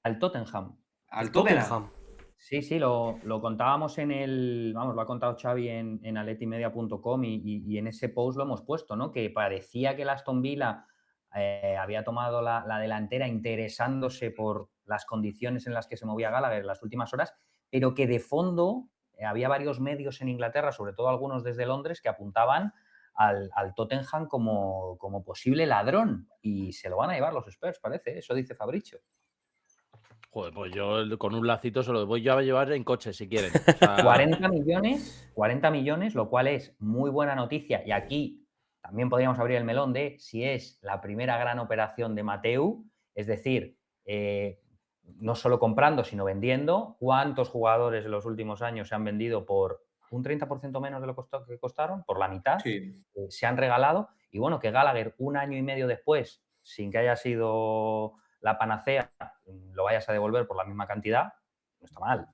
Al Tottenham. Al El Tottenham. Tottenham. Sí, lo contábamos lo ha contado Xavi en atletimedia.com y en ese post lo hemos puesto, ¿no? Que parecía que el Aston Villa había tomado la delantera interesándose por las condiciones en las que se movía Gallagher en las últimas horas, pero que de fondo había varios medios en Inglaterra, sobre todo algunos desde Londres, que apuntaban al Tottenham como posible ladrón y se lo van a llevar los Spurs, parece, eso dice Fabricio. Joder, pues yo con un lacito se lo voy yo a llevar en coche si quieren. O sea, 40 millones, lo cual es muy buena noticia. Y aquí también podríamos abrir el melón de si es la primera gran operación de Mateu, es decir, no solo comprando, sino vendiendo. ¿Cuántos jugadores en los últimos años se han vendido por un 30% menos de lo que costaron? Por la mitad. Sí. Se han regalado. Y bueno, que Gallagher, un año y medio después, sin que haya sido la panacea, lo vayas a devolver por la misma cantidad, no está mal.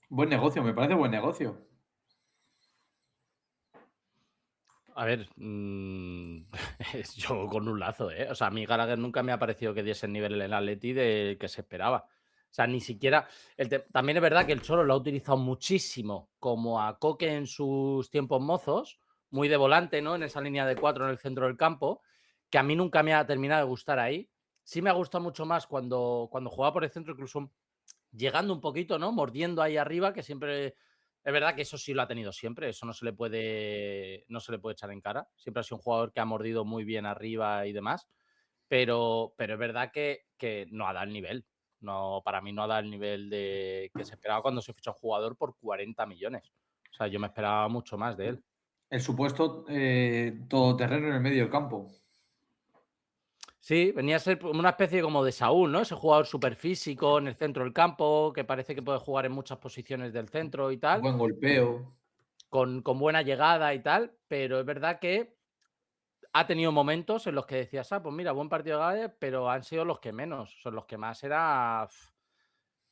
Buen negocio, me parece buen negocio. a ver, yo con un lazo, ¿eh? O sea, a mí Gallagher nunca me ha parecido que diese el nivel en el Atleti de que se esperaba. O sea, ni siquiera... También es verdad que el Cholo lo ha utilizado muchísimo como a Coque en sus tiempos mozos, muy de volante, ¿no? En esa línea de 4 en el centro del campo, que a mí nunca me ha terminado de gustar ahí. Sí me ha gustado mucho más cuando jugaba por el centro, incluso llegando un poquito, ¿no? Mordiendo ahí arriba, que siempre... Es verdad que eso sí lo ha tenido siempre, eso no se le puede echar en cara. Siempre ha sido un jugador que ha mordido muy bien arriba y demás, pero es verdad que no ha dado el nivel. No, para mí no ha dado el nivel de que se esperaba cuando se fichó un jugador por 40 millones. O sea, yo me esperaba mucho más de él. El supuesto todoterreno en el medio del campo. Sí, venía a ser una especie como de Saúl, ¿no? Ese jugador súper físico en el centro del campo, que parece que puede jugar en muchas posiciones del centro y tal. Buen golpeo. Con buena llegada y tal, pero es verdad que ha tenido momentos en los que decías, pues mira, buen partido de Gallagher, pero han sido los que menos, son los que más era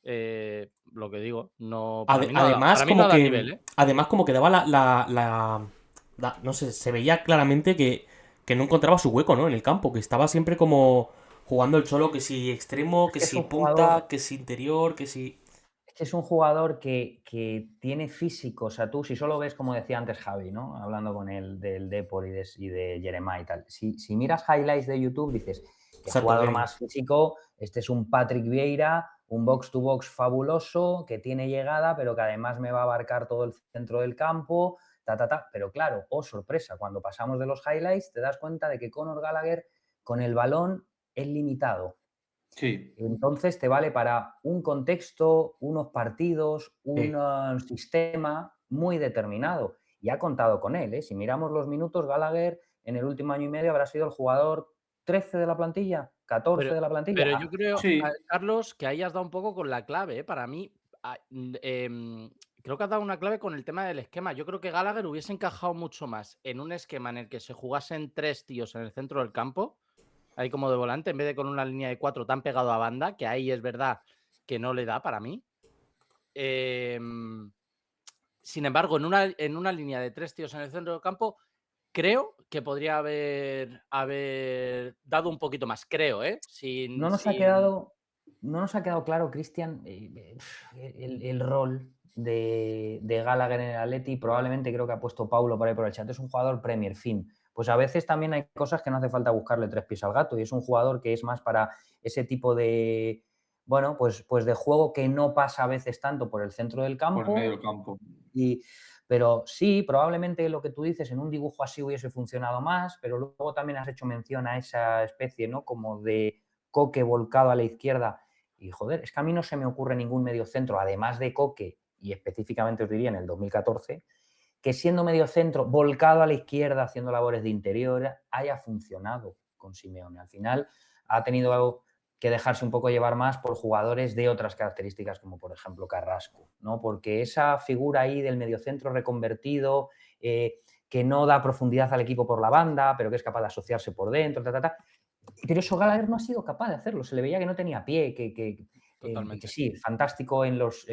lo que digo, no, para mí no Además, ha dado el nivel, ¿eh? Además, como que daba no sé, se veía claramente que no encontraba su hueco, ¿no? En el campo, que estaba siempre como jugando el Cholo, que si extremo, que Es si un punta, jugador- que si interior, que si... Es un jugador que tiene físico, o sea, tú si solo ves, como decía antes Javi, ¿no? Hablando con él del Depor y de Jeremá y tal, si miras highlights de YouTube dices, qué Exacto, jugador que- más físico, este es un Patrick Vieira, un box-to-box fabuloso, que tiene llegada, pero que además me va a abarcar todo el centro del campo, Pero claro, oh sorpresa, cuando pasamos de los highlights te das cuenta de que Conor Gallagher con el balón es limitado. Sí. Entonces te vale para un contexto, unos partidos, un sistema muy determinado. Y ha contado con él, ¿eh? Si miramos los minutos, Gallagher en el último año y medio habrá sido el jugador 13 de la plantilla, 14 de la plantilla. Pero yo creo, Sí. Carlos, que ahí has dado un poco con la clave, ¿eh? Para mí, creo que has dado una clave con el tema del esquema. Yo creo que Gallagher hubiese encajado mucho más en un esquema en el que se jugasen 3 tíos en el centro del campo, ahí como de volante, en vez de con una línea de 4 tan pegado a banda, que ahí es verdad que no le da para mí. Sin embargo, en una línea de 3 tíos en el centro del campo, creo que podría haber dado un poquito más, creo, ¿eh? No nos ha quedado claro, Cristian, el rol de Gallagher en el Atleti. Probablemente creo que ha puesto Paulo por ahí por el chat. Es un jugador Premier, fin. Pues a veces también hay cosas que no hace falta buscarle 3 pies al gato, y es un jugador que es más para ese tipo de, bueno, pues de juego que no pasa a veces tanto por el centro del campo. Por el medio del campo. Pero sí, probablemente lo que tú dices, en un dibujo así hubiese funcionado más, pero luego también has hecho mención a esa especie, ¿no? Como de Coque volcado a la izquierda. Y joder, es que a mí no se me ocurre ningún mediocentro, además de Coque, y específicamente os diría en el 2014, que siendo mediocentro volcado a la izquierda haciendo labores de interior haya funcionado con Simeone. Al final ha tenido que dejarse un poco llevar más por jugadores de otras características, como por ejemplo Carrasco, ¿no? Porque esa figura ahí del mediocentro reconvertido, que no da profundidad al equipo por la banda, pero que es capaz de asociarse por dentro, Pero eso Gallagher no ha sido capaz de hacerlo. Se le veía que no tenía pie, que sí, fantástico en los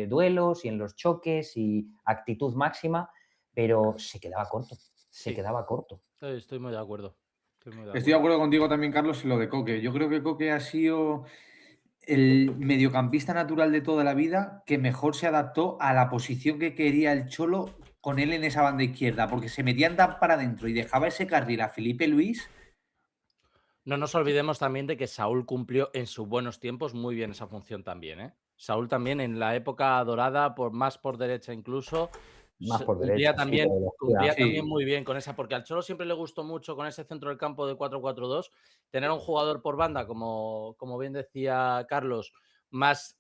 duelos y en los choques y actitud máxima, pero se quedaba corto. Quedaba corto. Estoy muy de acuerdo. Estoy de acuerdo contigo también, Carlos, en lo de Coque. Yo creo que Coque ha sido el mediocampista natural de toda la vida que mejor se adaptó a la posición que quería el Cholo con él en esa banda izquierda, porque se metían tan para adentro y dejaba ese carril a Felipe Luis. No nos olvidemos también de que Saúl cumplió en sus buenos tiempos muy bien esa función también, ¿eh? Saúl también en la época dorada, más por derecha incluso, Más por cumplía derecha, también, sí, también muy bien con esa, porque al Cholo siempre le gustó mucho con ese centro del campo de 4-4-2, tener un jugador por banda, como bien decía Carlos, más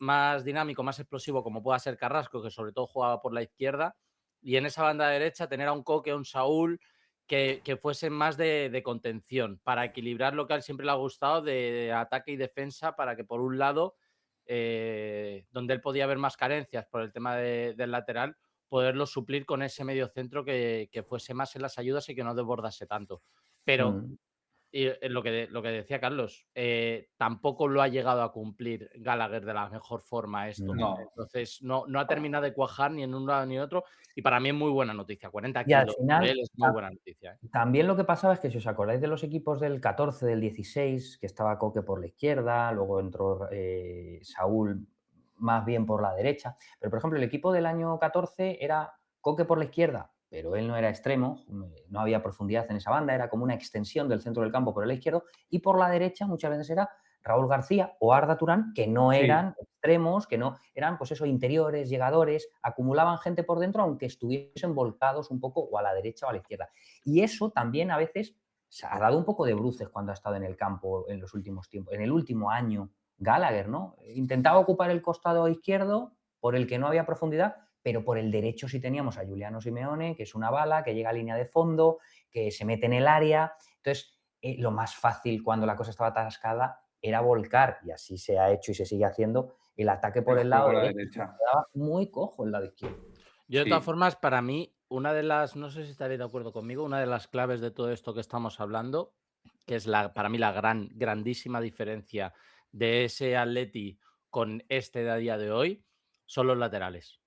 dinámico, más explosivo, como pueda ser Carrasco, que sobre todo jugaba por la izquierda, y en esa banda derecha tener a un Coque, a un Saúl, que fuesen más de contención, para equilibrar lo que a él siempre le ha gustado de ataque y defensa, para que por un lado, donde él podía ver más carencias por el tema del lateral, poderlo suplir con ese medio centro que fuese más en las ayudas y que no desbordase tanto. Pero y lo que decía Carlos, tampoco lo ha llegado a cumplir Gallagher de la mejor forma esto. No. Entonces, no ha terminado de cuajar ni en un lado ni en otro. Y para mí es muy buena noticia. 40 Y al kilos final, por él es muy buena noticia, ¿eh? También lo que pasaba es que si os acordáis de los equipos del 14, del 16, que estaba Coque por la izquierda, luego entró Saúl más bien por la derecha. Pero, por ejemplo, el equipo del año 14 era Coque por la izquierda, pero él no era extremo, no había profundidad en esa banda, era como una extensión del centro del campo por el izquierdo, y por la derecha muchas veces era Raúl García o Arda Turán, que no eran extremos, que no eran, pues eso, interiores, llegadores, acumulaban gente por dentro, aunque estuviesen volcados un poco o a la derecha o a la izquierda. Y eso también a veces se ha dado un poco de bruces cuando ha estado en el campo en los últimos tiempos, en el último año. Gallagher, ¿no? Intentaba ocupar el costado izquierdo por el que no había profundidad, pero por el derecho sí teníamos a Giuliano Simeone, que es una bala, que llega a línea de fondo, que se mete en el área. Entonces, lo más fácil cuando la cosa estaba atascada era volcar, y así se ha hecho y se sigue haciendo, el ataque por el lado derecho. Quedaba muy cojo el lado izquierdo. Yo, de todas formas, para mí, una de las, no sé si estaréis de acuerdo conmigo, una de las claves de todo esto que estamos hablando, que es para mí la grandísima diferencia de ese Atleti con este de a día de hoy, son los laterales.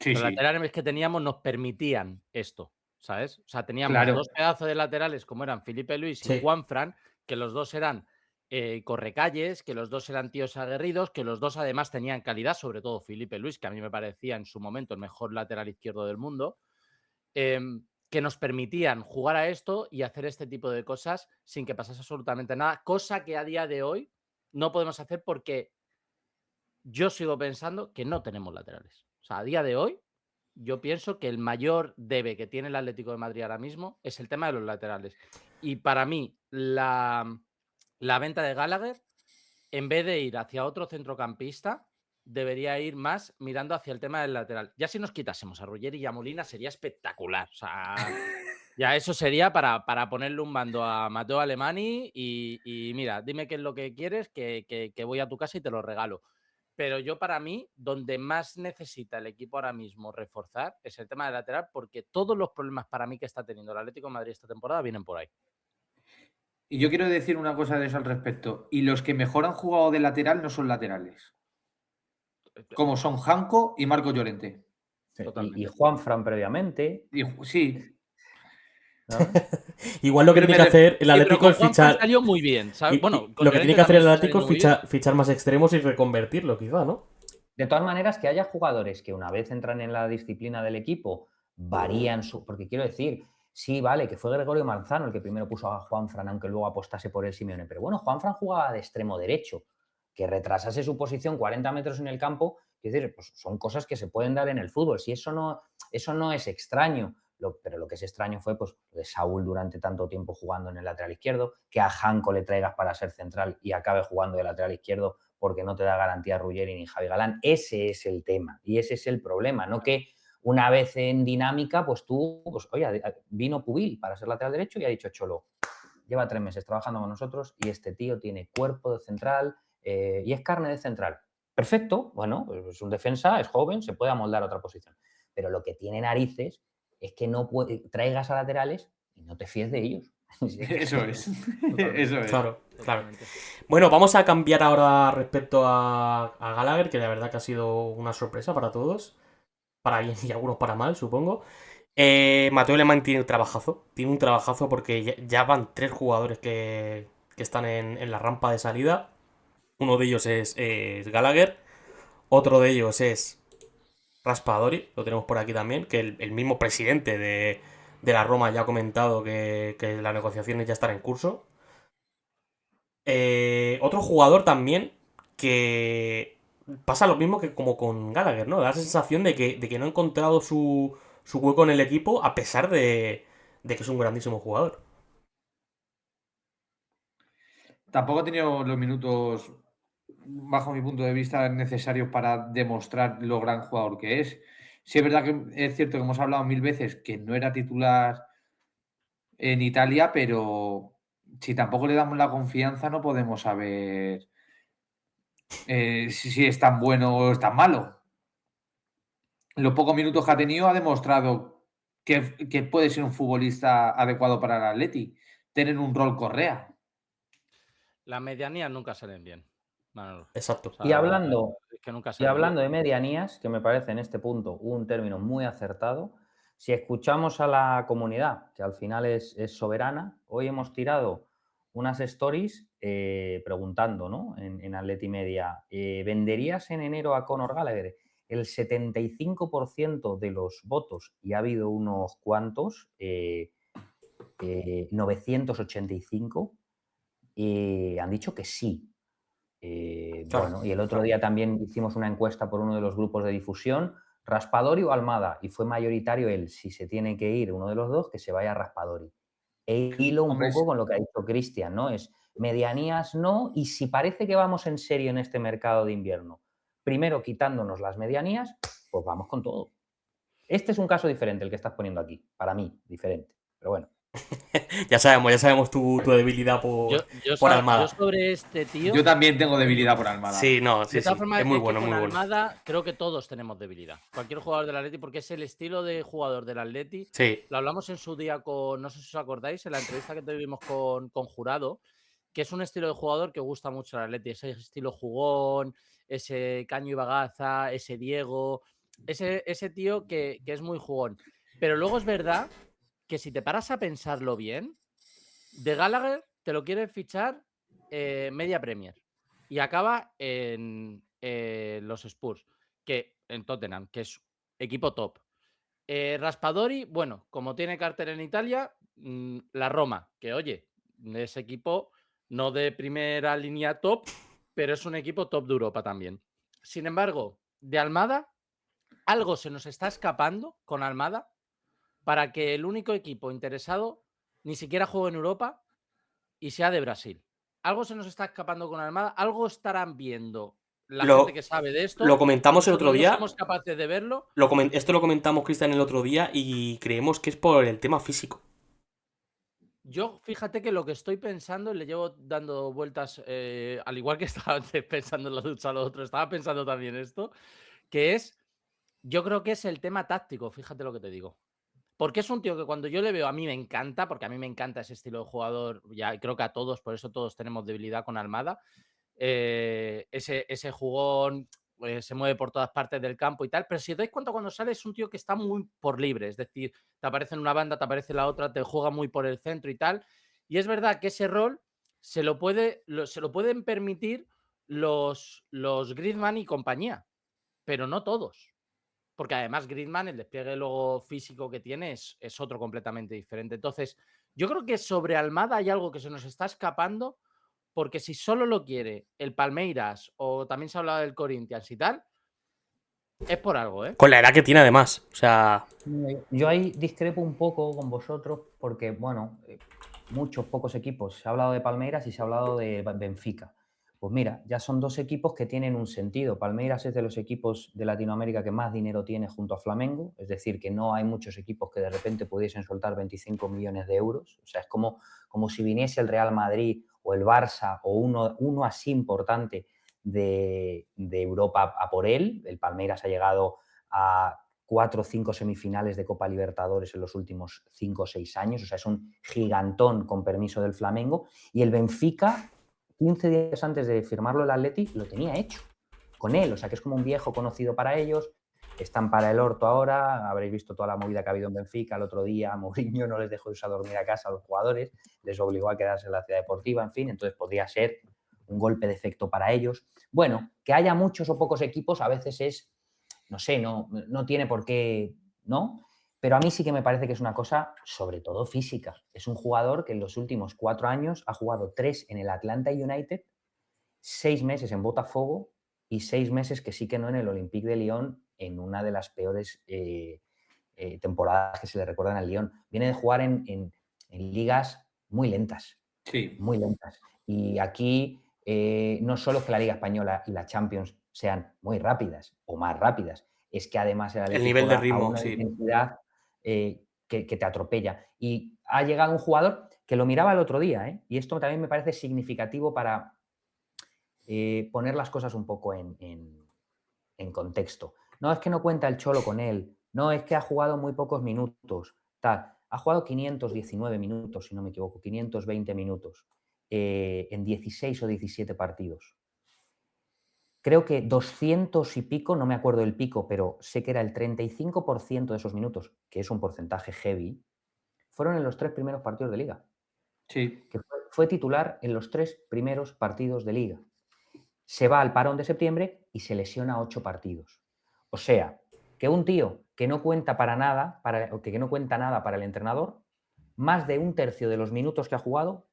Los laterales que teníamos nos permitían esto, ¿sabes? O sea, teníamos dos pedazos de laterales como eran Felipe Luis y Juanfran, que los dos eran correcalles, que los dos eran tíos aguerridos, que los dos además tenían calidad, sobre todo Felipe Luis, que a mí me parecía en su momento el mejor lateral izquierdo del mundo, que nos permitían jugar a esto y hacer este tipo de cosas sin que pasase absolutamente nada, cosa que a día de hoy no podemos hacer porque yo sigo pensando que no tenemos laterales. O sea, a día de hoy yo pienso que el mayor debe que tiene el Atlético de Madrid ahora mismo es el tema de los laterales. Y para mí, la venta de Gallagher, en vez de ir hacia otro centrocampista, debería ir más mirando hacia el tema del lateral. Ya si nos quitásemos a Ruggeri y a Molina sería espectacular. O sea, ya eso sería para ponerle un mando a Matteo Alemany y mira, dime qué es lo que quieres, que voy a tu casa y te lo regalo. Pero yo, para mí, donde más necesita el equipo ahora mismo reforzar es el tema del lateral, porque todos los problemas para mí que está teniendo el Atlético de Madrid esta temporada vienen por ahí. Y yo quiero decir una cosa de eso al respecto. Y los que mejor han jugado de lateral no son laterales. Como son Janko y Marco Llorente. Y Juanfran previamente. Sí. ¿Sabes? Igual lo que tiene que hacer el Atlético es fichar. Salió muy bien. ¿sabes? Bueno, lo que tiene que hacer el Atlético es fichar más extremos y reconvertirlo, quizá, ¿no? De todas maneras, que haya jugadores que una vez entran en la disciplina del equipo, varían su. Porque quiero decir, sí, vale, que fue Gregorio Manzano el que primero puso a Juanfran, aunque luego apostase por el Simeone. Pero bueno, Juanfran jugaba de extremo derecho. Que retrasase su posición 40 metros en el campo, es decir, pues son cosas que se pueden dar en el fútbol. Si eso no es extraño. Pero lo que es extraño fue pues, de Saúl durante tanto tiempo jugando en el lateral izquierdo, que a Janko le traigas para ser central y acabe jugando de lateral izquierdo porque no te da garantía Ruggeri ni Javi Galán. Ese es el tema y ese es el problema, no que una vez en dinámica, pues tú, pues oye, vino Pubil para ser lateral derecho y ha dicho Cholo, lleva 3 meses trabajando con nosotros y este tío tiene cuerpo de central y es carne de central. Perfecto, bueno, pues es un defensa, es joven, se puede amoldar a otra posición. Pero lo que tiene narices es que no traigas a laterales y no te fíes de ellos. Eso es. Eso es. Claro. Bueno, vamos a cambiar ahora respecto a Gallagher, que la verdad que ha sido una sorpresa para todos. Para bien y algunos para mal, supongo. Matteo Alemany tiene un trabajazo porque ya van 3 jugadores que están en la rampa de salida. Uno de ellos es Gallagher. Otro de ellos es Raspadori, lo tenemos por aquí también, que el mismo presidente de la Roma ya ha comentado que las negociaciones ya están en curso. Otro jugador también que pasa lo mismo que como con Gallagher, ¿no? Da la sensación de que no ha encontrado su hueco en el equipo a pesar de que es un grandísimo jugador. Tampoco ha tenido los minutos, bajo mi punto de vista, necesarios para demostrar lo gran jugador que es. Sí es verdad que es cierto que hemos hablado 1000 veces que no era titular en Italia, pero si tampoco le damos la confianza no podemos saber si es tan bueno o es tan malo. Los pocos minutos que ha tenido ha demostrado que puede ser un futbolista adecuado para el Atleti, tener un rol Correa. Las medianías nunca salen bien, Manolo. Exacto. O sea, Y hablando, es que nunca y salen hablando bien. de medianías, que me parece en este punto un término muy acertado, si escuchamos a la comunidad, que al final es soberana, hoy hemos tirado unas stories preguntando, ¿no? En Atleti Media, ¿venderías en enero a Conor Gallagher? El 75% de los votos, y ha habido unos cuantos, 985, han dicho que sí. Claro. Bueno, y el otro día también hicimos una encuesta por uno de los grupos de difusión, Raspadori o Almada, y fue mayoritario él, si se tiene que ir uno de los dos, que se vaya a Raspadori. E hilo un poco con lo que ha dicho Cristian, ¿no? Es medianías no, y si parece que vamos en serio en este mercado de invierno, primero quitándonos las medianías, pues vamos con todo. Este es un caso diferente el que estás poniendo aquí, para mí, diferente, pero bueno. Ya sabemos tu debilidad por Almada. Yo sobre este tío... Yo también tengo debilidad por Almada. Sí, no, sí, de todas formas, es muy que bueno, con muy bueno. Almada creo que todos tenemos debilidad. Cualquier jugador del Atleti, porque es el estilo de jugador del Atleti. Sí. Lo hablamos en su día con, no sé si os acordáis, en la entrevista que tuvimos con Jurado, que es un estilo de jugador que gusta mucho al Atleti. Ese estilo jugón, ese Caño y Bagaza, ese Diego, ese tío que es muy jugón. Pero luego es verdad que si te paras a pensarlo bien, de Gallagher te lo quieren fichar media Premier y acaba en los Spurs, que en Tottenham, que es equipo top. Raspadori, bueno, como tiene cartel en Italia, la Roma, que oye, es equipo no de primera línea top, pero es un equipo top de Europa también. Sin embargo, de Almada, algo se nos está escapando con Almada para que el único equipo interesado ni siquiera juegue en Europa y sea de Brasil. Algo se nos está escapando con Almada, algo estarán viendo la gente que sabe de esto. Lo comentamos el otro Nosotros no día. somos capaces de verlo. Esto lo comentamos, Cristian, el otro día y creemos que es por el tema físico. Yo, fíjate que lo que estoy pensando, le llevo dando vueltas, al igual que estaba antes pensando en la ducha lo otro, estaba pensando también esto, que es, yo creo que es el tema táctico, fíjate lo que te digo. Porque es un tío que cuando yo le veo, a mí me encanta, porque a mí me encanta ese estilo de jugador, ya creo que a todos, por eso todos tenemos debilidad con Almada. Ese jugón se mueve por todas partes del campo y tal, pero si os dais cuenta cuando sale es un tío que está muy por libre, es decir, te aparece en una banda, te aparece en la otra, te juega muy por el centro y tal, y es verdad que ese rol se lo pueden permitir los Griezmann y compañía, pero no todos. Porque además Griezmann, el despliegue luego físico que tiene es otro completamente diferente. Entonces, yo creo que sobre Almada hay algo que se nos está escapando, porque si solo lo quiere el Palmeiras o también se ha hablado del Corinthians y tal, es por algo, ¿eh? Con la edad que tiene, además. O sea, Yo ahí discrepo un poco con vosotros porque, bueno, pocos equipos. Se ha hablado de Palmeiras y se ha hablado de Benfica. Pues mira, ya son dos equipos que tienen un sentido. Palmeiras es de los equipos de Latinoamérica que más dinero tiene junto a Flamengo, es decir, que no hay muchos equipos que de repente pudiesen soltar 25 millones de euros. O sea, es como si viniese el Real Madrid o el Barça o uno así importante de Europa a por él. El Palmeiras ha llegado a 4 o 5 semifinales de Copa Libertadores en los últimos 5 o 6 años. O sea, es un gigantón con permiso del Flamengo. Y el Benfica, 15 días antes de firmarlo el Atleti, lo tenía hecho con él. O sea, que es como un viejo conocido para ellos. Están para el orto ahora. Habréis visto toda la movida que ha habido en Benfica. El otro día Mourinho no les dejó irse a dormir a casa a los jugadores. Les obligó a quedarse en la ciudad deportiva. En fin, entonces podría ser un golpe de efecto para ellos. Bueno, que haya muchos o pocos equipos a veces es, no sé, no tiene por qué, ¿no? Pero a mí sí que me parece que es una cosa sobre todo física. Es un jugador que en los últimos 4 años ha jugado 3 en el Atlanta United, 6 meses en Botafogo y 6 meses que sí que no en el Olympique de Lyon, en una de las peores temporadas que se le recuerdan al Lyon. Viene de jugar en ligas muy lentas. Sí. Muy lentas. Y aquí no solo que la Liga Española y la Champions sean muy rápidas o más rápidas, es que además el nivel de ritmo, una sí. intensidad que te atropella. Y ha llegado un jugador que lo miraba el otro día, y esto también me parece significativo para poner las cosas un poco en contexto. No es que no cuenta el Cholo con él, no es que ha jugado muy pocos minutos, tal. Ha jugado 519 minutos, si no me equivoco, 520 minutos en 16 o 17 partidos. Creo que 200 y pico, no me acuerdo del pico, pero sé que era el 35% de esos minutos, que es un porcentaje heavy, fueron en los 3 primeros partidos de liga. Sí. Que fue titular en los 3 primeros partidos de liga. Se va al parón de septiembre y se lesiona 8 partidos. O sea, que un tío que no cuenta para nada, que no cuenta nada para el entrenador, más de un tercio de los minutos que ha jugado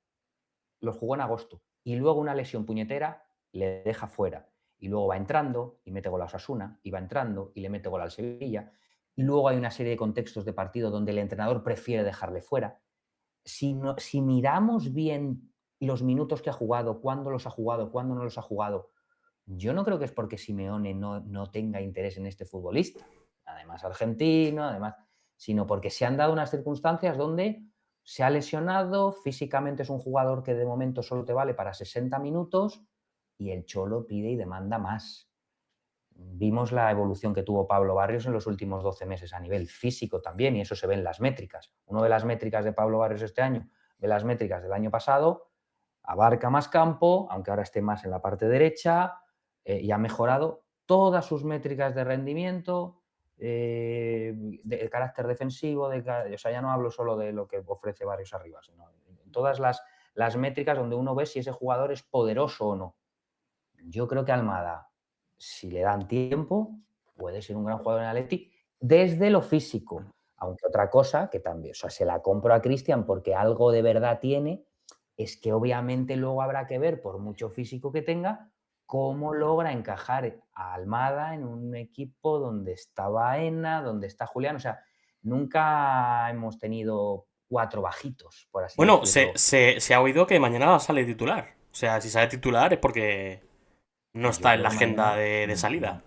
los jugó en agosto. Y luego una lesión puñetera le deja fuera. Y luego va entrando y mete gol a Osasuna, y va entrando y le mete gol al Sevilla. Y luego hay una serie de contextos de partido donde el entrenador prefiere dejarle fuera. Si miramos bien los minutos que ha jugado, cuándo los ha jugado, cuándo no los ha jugado, yo no creo que es porque Simeone no tenga interés en este futbolista, además argentino, sino porque se han dado unas circunstancias donde se ha lesionado, físicamente es un jugador que de momento solo te vale para 60 minutos y el Cholo pide y demanda más. Vimos la evolución que tuvo Pablo Barrios en los últimos 12 meses a nivel físico también, y eso se ve en las métricas. Uno ve las métricas de Pablo Barrios este año, ve las métricas del año pasado, abarca más campo, aunque ahora esté más en la parte derecha, y ha mejorado todas sus métricas de rendimiento, de carácter defensivo, o sea, ya no hablo solo de lo que ofrece Barrios arriba, sino en todas las métricas donde uno ve si ese jugador es poderoso o no. Yo creo que Almada, si le dan tiempo, puede ser un gran jugador en Atleti desde lo físico, aunque otra cosa que también, o sea, se la compro a Cristian porque algo de verdad tiene, es que obviamente luego habrá que ver, por mucho físico que tenga, cómo logra encajar a Almada en un equipo donde está Baena, donde está Julián. O sea, nunca hemos tenido 4 bajitos, por así Bueno, decirlo. se ha oído que mañana sale titular. O sea, si sale titular es porque no Yo está en creo la que agenda de salida.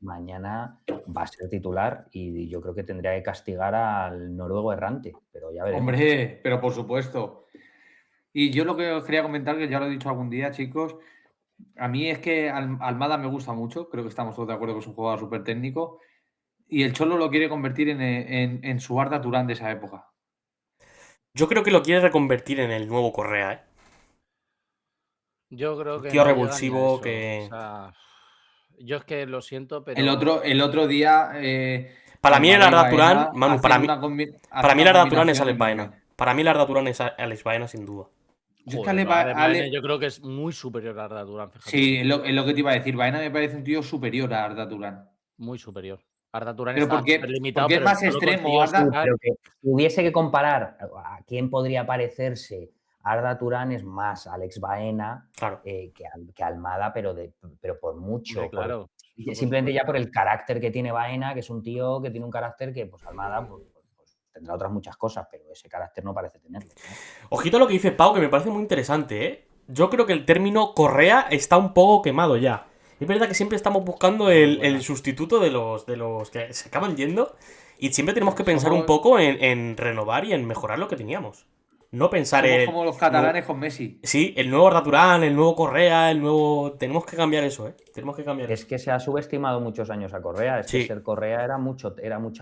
mañana va a ser titular y yo creo que tendría que castigar al noruego errante, pero ya veremos. Hombre, pero por supuesto. Y yo lo que os quería comentar, que ya lo he dicho algún día, chicos, a mí es que Almada me gusta mucho, creo que estamos todos de acuerdo que es un jugador súper técnico, y el Cholo lo quiere convertir en su Arda Turán de esa época. Yo creo que lo quiere reconvertir en el nuevo Correa, ¿eh? Yo creo Un que tío no llegan ni a revulsivo eso. que... O sea, yo es que lo siento, pero El otro día. Para mí el Almada y Arda Turán, Baena Manu, hacen para mí el una Arda Turán es combinación Alex muy Baena. buena. Para mí el Arda Turán es Alex Baena sin duda. Yo es que joder, no, Alex Baena Ale- yo creo que es muy superior a Arda Turán, fíjate. Sí, es lo que te iba a decir. Baena me parece un tío superior a Arda Turán. Muy superior. Arda Turán Pero está porque- súper limitado, porque es pero más solo extremo, consiguió Arda. sacar- Pero que si hubiese que comparar a quién podría parecerse, Arda Turán es más Alex Baena Claro. que Almada, pero por mucho. Hombre, claro. Simplemente ya por el carácter que tiene Baena, que es un tío que tiene un carácter que pues Almada pues, tendrá otras muchas cosas, pero ese carácter no parece tenerlo, ¿no? Ojito a lo que dice Pau, que me parece muy interesante, ¿eh? Yo creo que el término Correa está un poco quemado ya. Es verdad que siempre estamos buscando el sustituto de los que se acaban yendo. Y siempre tenemos que pensar un poco en renovar y en mejorar lo que teníamos. No pensar Somos en... como los catalanes con Messi. Sí, el nuevo Arda Turán, el nuevo Correa, el nuevo... Tenemos que cambiar eso, ¿eh? Tenemos que cambiar Es eso. que se ha subestimado muchos años a Correa. Es que Sí. ser Correa era mucha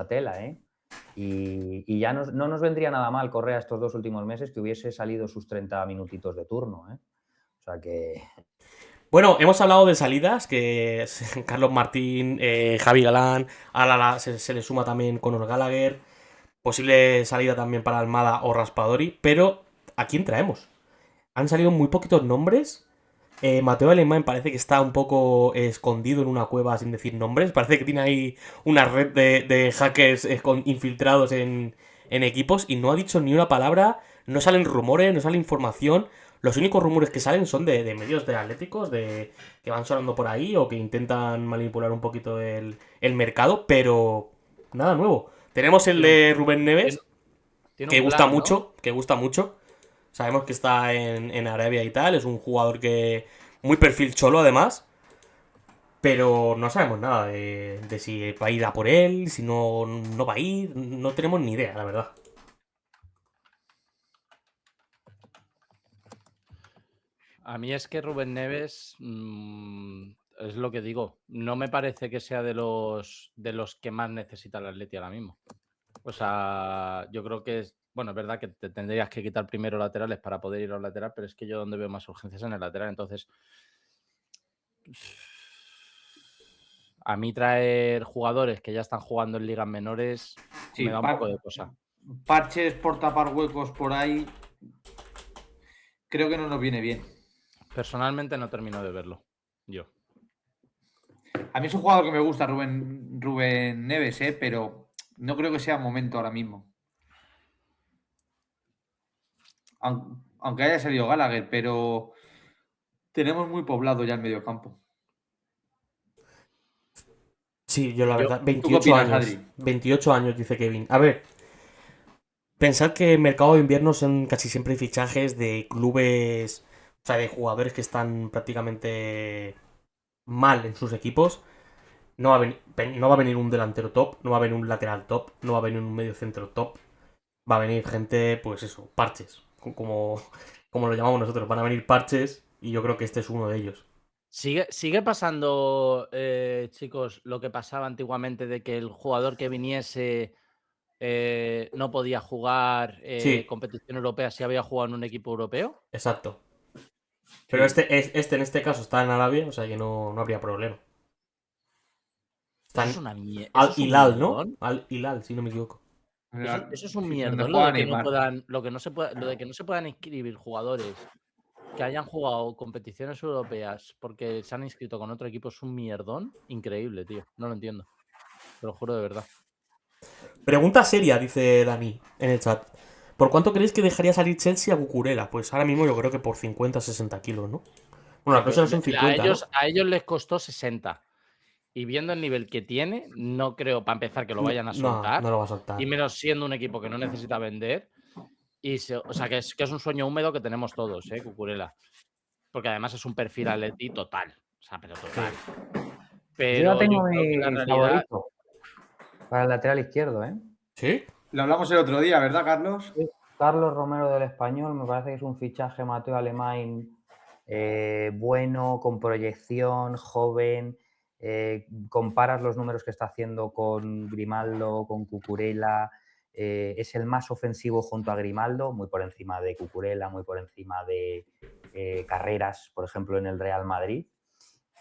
tela, ¿eh? Y ya no nos vendría nada mal Correa estos 2 últimos meses que hubiese salido sus 30 minutitos de turno, ¿eh? O sea que... Bueno, hemos hablado de salidas, que es Carlos Martín, Javi Galán, ahora se le suma también Conor Gallagher, posible salida también para Almada o Raspadori, pero ¿a quién traemos? Han salido muy poquitos nombres. Mateo Alemán parece que está un poco escondido en una cueva sin decir nombres, parece que tiene ahí una red de hackers infiltrados en equipos y no ha dicho ni una palabra, no salen rumores, no sale información. Los únicos rumores que salen son de medios de atléticos, que van sonando por ahí o que intentan manipular un poquito el mercado, pero nada nuevo. Tenemos el de Rubén Neves, Tiene que un gusta plan, ¿no? mucho, que gusta mucho. Sabemos que está en Arabia y tal, es un jugador que muy perfil cholo además, pero no sabemos nada de si va a ir a por él, si no va a ir, no tenemos ni idea, la verdad. A mí es que Rubén Neves, es lo que digo, no me parece que sea de los que más necesita el Atleti ahora mismo. O sea, yo creo que es verdad que te tendrías que quitar primero laterales para poder ir a un lateral, pero es que yo donde veo más urgencias en el lateral. Entonces, a mí traer jugadores que ya están jugando en ligas menores Sí, me da un poco de cosa. Parches por tapar huecos por ahí. Creo que no nos viene bien. Personalmente no termino de verlo. Yo. A mí es un jugador que me gusta, Rubén Neves, pero no creo que sea momento ahora mismo. Aunque haya salido Gallagher, pero tenemos muy poblado ya el mediocampo. Sí, yo la verdad, ¿Tú qué 28 opinas, años. Adri? 28 años, dice Kevin. A ver, pensad que en mercado de invierno son casi siempre fichajes de clubes, o sea, de jugadores que están prácticamente mal en sus equipos. No va a venir un delantero top, no va a venir un lateral top, no va a venir un medio centro top. Va a venir gente, pues eso, parches, como lo llamamos nosotros. Van a venir parches y yo creo que este es uno de ellos. Sigue pasando, chicos, lo que pasaba antiguamente de que el jugador que viniese no podía jugar Sí. competición europea si había jugado en un equipo europeo. Exacto. Pero Sí. este en este caso está en Arabia, o sea que no habría problema. Está Eso en es una mierda. Al Hilal, ¿no? Al Hilal, si no me equivoco. Eso es un Sí, mierdón, donde lo juega de que no Neymar. puedan, lo de que no se puedan inscribir jugadores que hayan jugado competiciones europeas porque se han inscrito con otro equipo es un mierdón increíble, tío. No lo entiendo. Te lo juro de verdad. Pregunta seria, dice Dani en el chat. ¿Por cuánto creéis que dejaría salir Chelsea a Cucurella? Pues ahora mismo yo creo que por 50-60 kilos, ¿no? Bueno, la cláusula son 50, ¿no? A ellos les costó 60. Y viendo el nivel que tiene, no creo, para empezar, que lo vayan a soltar. No lo va a soltar. Y menos siendo un equipo que no necesita vender. O sea, que es un sueño húmedo que tenemos todos, Cucurella. Porque además es un perfil Atleti total. O sea, pero total. Pero yo ya tengo creo que mi la realidad... favorito para el lateral izquierdo, ¿eh? ¿Sí? Lo hablamos el otro día, ¿verdad, Carlos? Carlos Romero del Español, me parece que es un fichaje Mateo Alemán bueno, con proyección, joven. Comparas los números que está haciendo con Grimaldo, con Cucurella. Es el más ofensivo junto a Grimaldo, muy por encima de Cucurella, muy por encima de Carreras, por ejemplo, en el Real Madrid.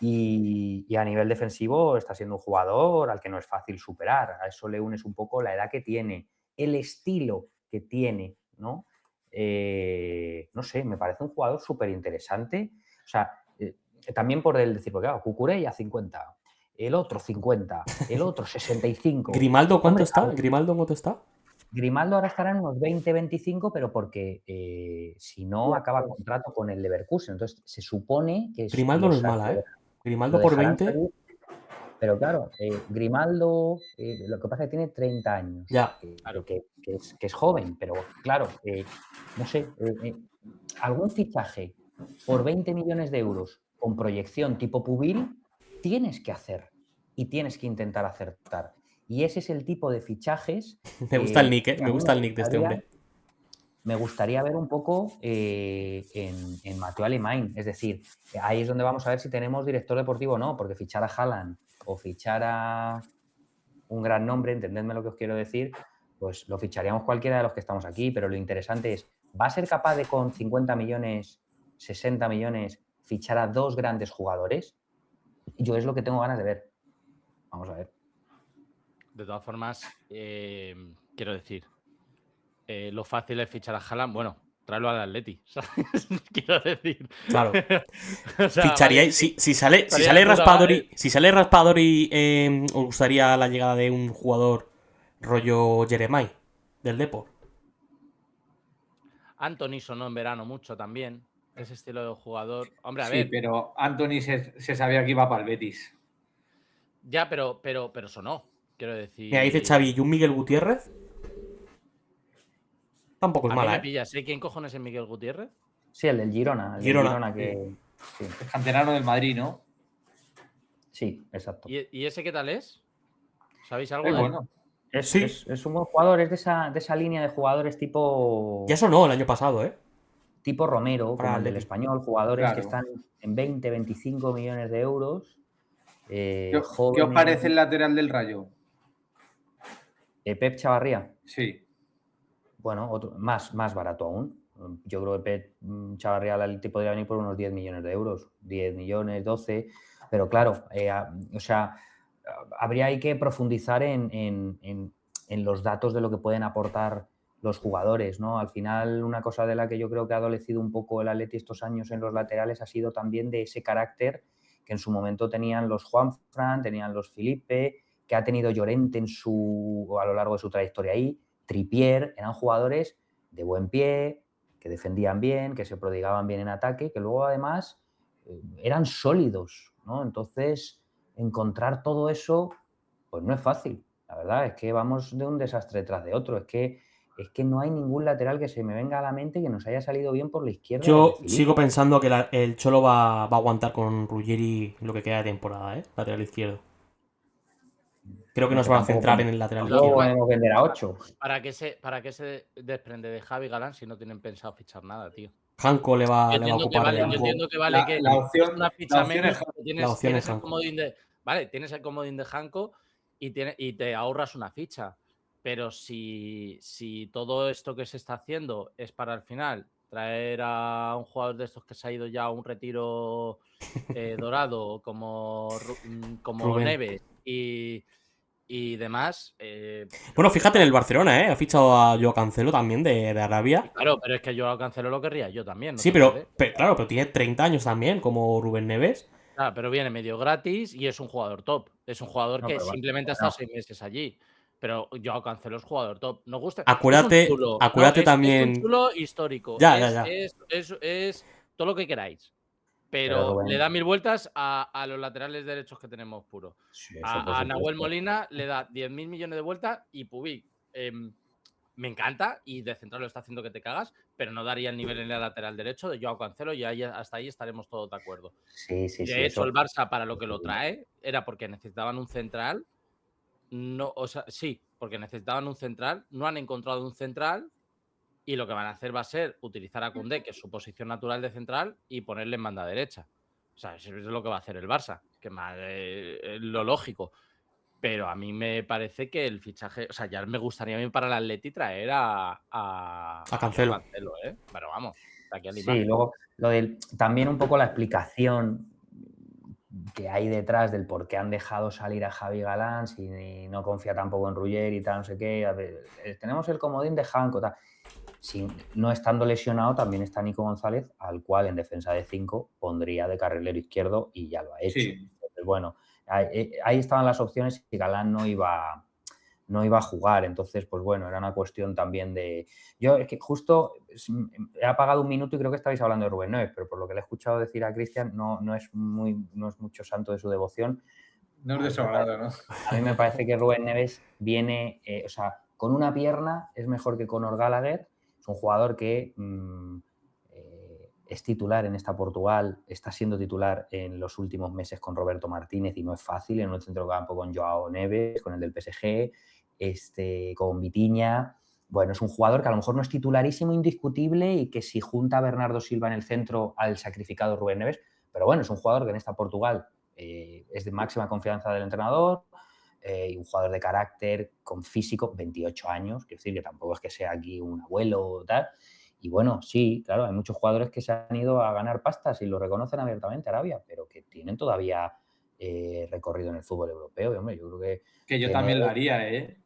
Y a nivel defensivo está siendo un jugador al que no es fácil superar. A eso le unes un poco la edad que tiene, el estilo que tiene, ¿no? No sé, me parece un jugador súper interesante. O sea, también por el decir, porque claro, Cucurella 50, el otro 50, el otro 65. ¿Grimaldo cuánto Hombre, está? ¿Grimaldo cuánto está? Grimaldo ahora estará en unos 20-25, pero porque si no acaba contrato con el Leverkusen. Entonces se supone que Grimaldo no es mala, ¿eh? Grimaldo por 20. Salir, pero claro, Grimaldo lo que pasa es que tiene 30 años. Ya. Claro, que es joven, pero claro, no sé, algún fichaje por 20 millones de euros con proyección tipo Pubil tienes que hacer y tienes que intentar acertar. Y ese es el tipo de fichajes. Me gusta el nick, me gusta el nick de este hombre. Me gustaría ver un poco en Mateo Alemán. Es decir, ahí es donde vamos a ver si tenemos director deportivo o no, porque fichar a Haaland o fichar a un gran nombre, entendedme lo que os quiero decir, pues lo ficharíamos cualquiera de los que estamos aquí, pero lo interesante es, ¿va a ser capaz de con 50 millones, 60 millones, fichar a dos grandes jugadores? Yo es lo que tengo ganas de ver. Vamos a ver. De todas formas, quiero decir, lo fácil es fichar a Haaland, bueno, tráelo al Atleti, ¿sabes? Quiero decir. Claro. O sea, ficharíais, vale, si sale Raspadori, ¿os gustaría la llegada de un jugador rollo Jeremai del Depor? Anthony sonó en verano mucho también, ese estilo de jugador. Hombre, a Sí, ver. pero Anthony se sabía que iba para el Betis. Ya, pero sonó, quiero decir. Mira, dice Xavi, ¿y un Miguel Gutiérrez? Tampoco es a mala, mí me pilla, ¿sé quién cojones es Miguel Gutiérrez? Sí, el del Girona. Girona que... Sí. Es canterano del Madrid, ¿no? Sí, exacto. ¿Y ese qué tal es? ¿Sabéis algo? Es de él? bueno. Es un buen jugador, es de esa línea de jugadores tipo... Ya sonó el año pasado, ¿eh? Tipo Romero, Para como el del Atleti. Español, jugadores Claro. que están en 20, 25 millones de euros. ¿Qué os jóvenes. parece el lateral del Rayo? Pep Chavarría. Sí. Bueno, más barato aún. Yo creo que Pep Chavarría al Atleti podría venir por unos 10 millones de euros. 10 millones, 12. Pero claro, o sea, habría ahí que profundizar en los datos de lo que pueden aportar los jugadores, ¿no? Al final, una cosa de la que yo creo que ha adolecido un poco el Atleti estos años en los laterales ha sido también de ese carácter que en su momento tenían los Juanfran, tenían los Felipe, que ha tenido Llorente a lo largo de su trayectoria ahí, Trippier, eran jugadores de buen pie, que defendían bien, que se prodigaban bien en ataque, que luego además eran sólidos, ¿no? Entonces, encontrar todo eso, pues no es fácil. La verdad es que vamos de un desastre tras de otro. Es que no hay ningún lateral que se me venga a la mente que nos haya salido bien por la izquierda. Yo sigo pensando que el Cholo va a aguantar con Ruggeri lo que queda de temporada, ¿eh? Lateral izquierdo. Creo que nos van a centrar en el lateral Luego izquierdo. podemos vender a 8. ¿Para qué se desprende de Javi Galán si no tienen pensado fichar nada, tío? Janko le va a ocupar Yo entiendo que vale que es una ficha menos, tienes el comodín de... Vale, tienes el comodín de Janko y te ahorras una ficha. Pero si todo esto que se está haciendo es para al final traer a un jugador de estos que se ha ido ya a un retiro dorado como Neves y demás. Bueno, fíjate en el Barcelona, ¿eh? Ha fichado a Joao Cancelo también de Arabia. Claro, pero es que Joao Cancelo lo querría yo también. ¿no? Sí, pero tiene 30 años también, como Rubén Neves. Claro, pero viene medio gratis y es un jugador top. Es un jugador que simplemente ha estado 6 meses allí. Pero Joao Cancelo es jugador top. Nos gusta. Acuérdate también. Es un chulo histórico. Ya. Es todo lo que queráis. pero Rubén, le da 1000 vueltas a los laterales derechos que tenemos puros. sí, eso por A Nahuel supuesto. Molina le da 10.000 millones de vueltas y Pubic me encanta y de central lo está haciendo que te cagas, pero no daría el nivel en el lateral derecho de Joao Cancelo y ahí, hasta ahí estaremos todos de acuerdo. Sí, sí, De sí, hecho, eso. el Barça para lo que lo trae era porque necesitaban un central. No, o sea, sí, porque necesitaban un central, no han encontrado un central y lo que van a hacer va a ser utilizar a Koundé, que es su posición natural de central, y ponerle en banda derecha. O sea, eso es lo que va a hacer el Barça, que más lo lógico. Pero a mí me parece que el fichaje, o sea, ya me gustaría a mí para el Atleti traer a Cancelo. Cancelo, ¿eh? Pero vamos, de aquí a Sí, luego también un poco la explicación que hay detrás del por qué han dejado salir a Javi Galán, si no confía tampoco en Ruller y tal, no sé qué. A ver, tenemos el comodín de Janko, tal. No estando lesionado, también está Nico González, al cual en defensa de 5 pondría de carrilero izquierdo y ya lo ha hecho. Sí. Entonces, bueno, ahí estaban las opciones y Galán no iba a jugar. Entonces, pues bueno, era una cuestión también de... Yo es que justo he apagado un minuto y creo que estabais hablando de Rubén Neves, pero por lo que le he escuchado decir a Cristian, no es mucho santo de su devoción. No es desagrado, ¿no? A mí me parece que Rubén Neves viene, o sea, con una pierna es mejor que Conor Gallagher. Es un jugador que es titular en esta Portugal, está siendo titular en los últimos meses con Roberto Martínez y no es fácil, en un centrocampo con Joao Neves, con el del PSG, con Vitinha. Bueno, es un jugador que a lo mejor no es titularísimo, indiscutible, y que si junta a Bernardo Silva en el centro al sacrificado Rubén Neves, pero bueno, es un jugador que en esta Portugal es de máxima confianza del entrenador, y un jugador de carácter, con físico, 28 años, quiero decir que tampoco es que sea aquí un abuelo o tal. Y bueno, sí, claro, hay muchos jugadores que se han ido a ganar pastas y lo reconocen abiertamente, Arabia, pero que tienen todavía recorrido en el fútbol europeo. Y, hombre, yo creo que yo también lo haría, ¿eh?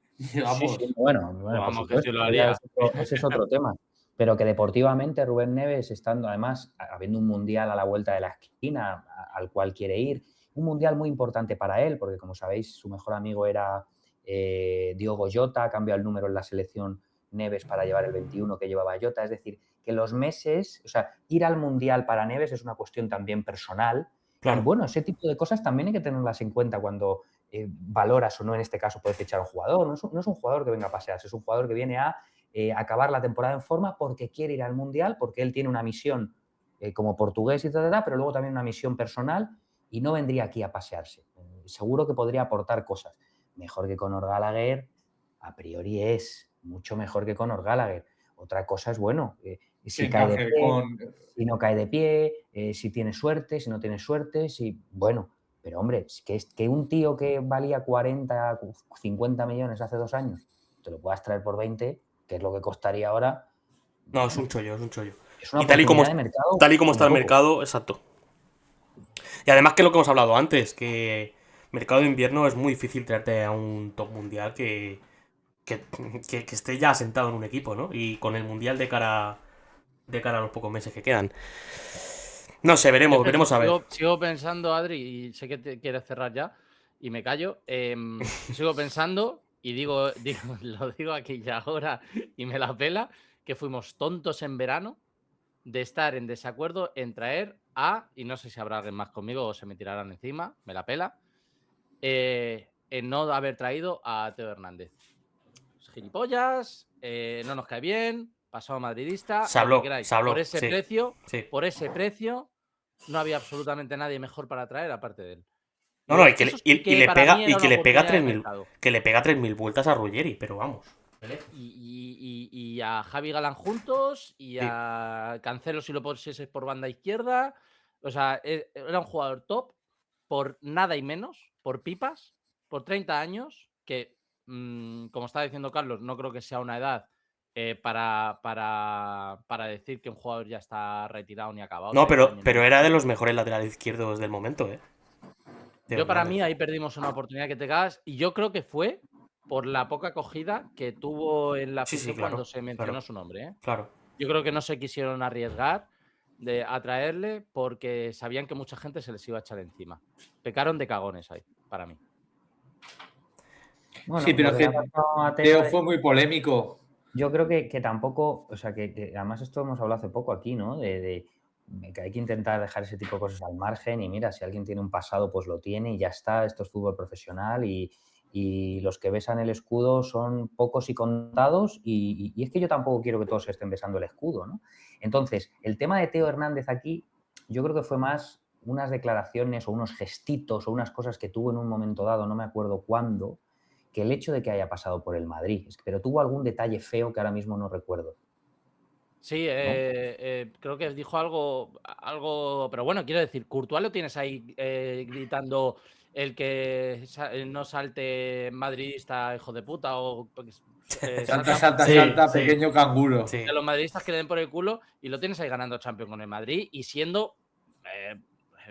Vamos. Sí, bueno, vamos, por que supuesto, sí lo haría. Ese es otro tema. Pero que deportivamente Rubén Neves, estando además, habiendo un mundial a la vuelta de la esquina al cual quiere ir, un mundial muy importante para él, porque como sabéis, su mejor amigo era Diogo Jota, ha cambiado el número en la selección Neves para llevar el 21 que llevaba Jota. Es decir, que los meses, o sea, ir al mundial para Neves es una cuestión también personal. Claro. Y bueno, ese tipo de cosas también hay que tenerlas en cuenta cuando valoras o no, en este caso, puedes fichar a un jugador. No es un jugador que venga a pasearse, es un jugador que viene a acabar la temporada en forma porque quiere ir al mundial, porque él tiene una misión como portugués y tal, pero luego también una misión personal y no vendría aquí a pasearse. Seguro que podría aportar cosas. Mejor que Conor Gallagher, a priori es mucho mejor que Conor Gallagher. Otra cosa es, bueno, si cae de pie, si no cae de pie, si tiene suerte, si no tiene suerte, bueno, pero hombre, que un tío que valía 40, 50 millones hace 2 años, te lo puedas traer por 20, que es lo que costaría ahora. No, es un chollo, es un chollo. Es una y tal y como, de mercado, tal y como está el mercado, exacto. Y además que lo que hemos hablado antes, que mercado de invierno es muy difícil traerte a un top mundial que esté ya asentado en un equipo, ¿no? Y con el mundial de cara a los pocos meses que quedan. No sé, veremos a ver. Sigo pensando, Adri, y sé que te quieres cerrar ya, y me callo. Sigo pensando, y lo digo aquí ya ahora, y me la pela, que fuimos tontos en verano de estar en desacuerdo en traer y no sé si habrá alguien más conmigo o se me tirarán encima, me la pela, en no haber traído a Teo Hernández. Gilipollas, no nos cae bien, pasado madridista, se habló. Por ese precio, sí. por ese precio, no había absolutamente nadie mejor para traer aparte de él. No, y que le pega 3.000 vueltas a Ruggeri, pero vamos. Y a Javi Galán juntos, y a Cancelo si lo pusieses por banda izquierda. O sea, era un jugador top por nada y menos, por pipas, por 30 años, que, como estaba diciendo Carlos, no creo que sea una edad para decir que un jugador ya está retirado ni acabado. No, pero era de los mejores laterales izquierdos del momento, ¿eh? Para mí ahí perdimos una oportunidad que te cagas, y yo creo que fue por la poca acogida que tuvo en la afición cuando se mencionó su nombre, ¿eh? Claro. Yo creo que no se quisieron arriesgar a traerle porque sabían que mucha gente se les iba a echar encima. Pecaron de cagones ahí, para mí. Bueno, sí, pero Teo fue muy polémico. Yo creo que tampoco, o sea, que además esto hemos hablado hace poco aquí, ¿no? que hay que intentar dejar ese tipo de cosas al margen y mira, si alguien tiene un pasado, pues lo tiene y ya está, esto es fútbol profesional y los que besan el escudo son pocos y contados y es que yo tampoco quiero que todos estén besando el escudo, ¿no? Entonces, el tema de Teo Hernández aquí, yo creo que fue más unas declaraciones o unos gestitos o unas cosas que tuvo en un momento dado, no me acuerdo cuándo, que el hecho de que haya pasado por el Madrid, pero tuvo algún detalle feo que ahora mismo no recuerdo. Sí, creo que dijo algo, pero bueno, quiero decir, Courtois lo tienes ahí gritando el que no salte madridista, hijo de puta, o Salta, salta, Sí, salta, sí. pequeño canguro. Sí. que los madridistas que le den por el culo y lo tienes ahí ganando Champions con el Madrid y siendo,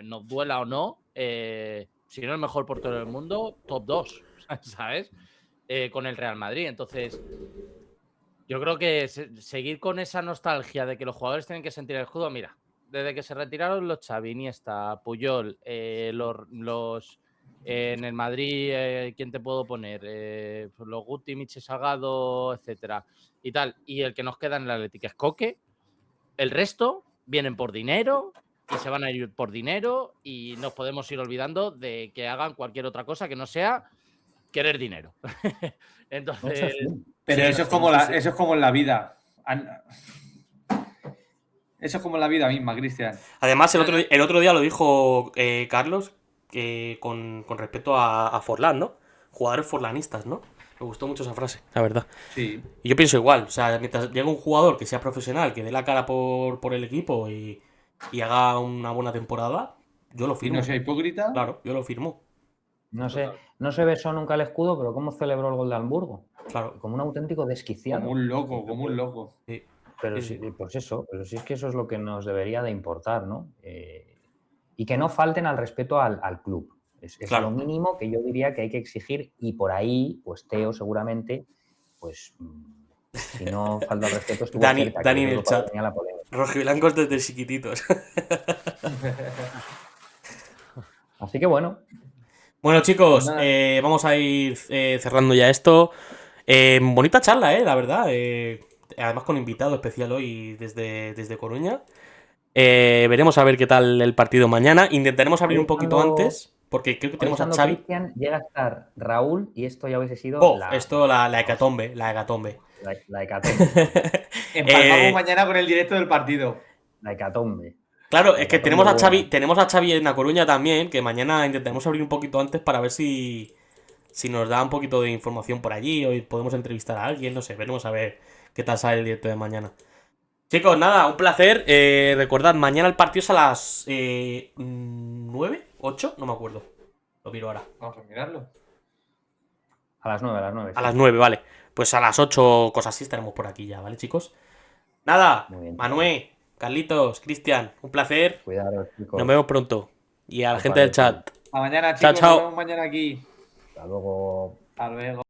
nos duela o no, si no el mejor portero del mundo, top 2, ¿sabes? Con el Real Madrid. Entonces, yo creo que seguir con esa nostalgia de que los jugadores tienen que sentir el escudo, mira, desde que se retiraron los Xavi, Iniesta, Puyol, en el Madrid, ¿quién te puedo poner? Pues los Guti, Miche Salgado, etcétera, y tal. Y el que nos queda en el Atlético es Coque. El resto vienen por dinero y se van a ir por dinero y nos podemos ir olvidando de que hagan cualquier otra cosa que no sea querer dinero. Entonces, Pero Sí, eso es sí, como sí, sí. eso es como en la vida. Eso es como en la vida misma, Cristian. Además, el otro día lo dijo Carlos con respecto a Forlán, ¿no? Jugadores forlanistas, ¿no? Me gustó mucho esa frase, la verdad. Sí. Y yo pienso igual, o sea, mientras llegue un jugador que sea profesional, que dé la cara por el equipo y haga una buena temporada, yo lo Y firmo. no sea hipócrita. Claro, yo lo firmo. No se besó nunca el escudo, pero ¿cómo celebró el gol de Hamburgo? Claro. Como un auténtico desquiciado. Como un loco, como un loco. Sí. Pero Sí, sí, pues eso, pero sí es que eso es lo que nos debería de importar, ¿no? Y que no falten al respeto al club. Es Claro. lo mínimo que yo diría que hay que exigir y por ahí, pues Teo seguramente, pues si no falta al respeto estuvo cerca. Dani que en yo el creo que chat. tenía la polémica. Rojiblancos desde chiquititos. Así que bueno. Bueno, chicos, Nada. vamos a ir cerrando ya esto. Bonita charla, la verdad. Además con invitado especial hoy desde Coruña. Veremos a ver qué tal el partido mañana. Intentaremos abrir un poquito antes, porque creo que tenemos a Xavi. Cristian, llega a estar Raúl y esto ya hubiese sido la hecatombe. La hecatombe. La hecatombe. Empalmamos mañana con el directo del partido. La hecatombe. Claro, es que tenemos a Xavi, buena. tenemos a Xavi en La Coruña también, que mañana intentaremos abrir un poquito antes para ver si nos da un poquito de información por allí o podemos entrevistar a alguien, no sé, veremos a ver qué tal sale el directo de mañana. Chicos, nada, un placer. Recordad, mañana el partido es a las 9, 8, no me acuerdo. Lo miro ahora. Vamos a mirarlo. A las 9, a las 9. A las 9, vale. Pues a las 8, cosas así, estaremos por aquí ya, ¿vale, chicos? Nada, Muy bien. Manuel, Carlitos, Cristian, un placer. Cuidaros, chicos. Nos vemos pronto. Y a la Os gente del parece. chat. A mañana, Chao, chicos. chao. Nos vemos mañana aquí. Hasta luego. Hasta luego.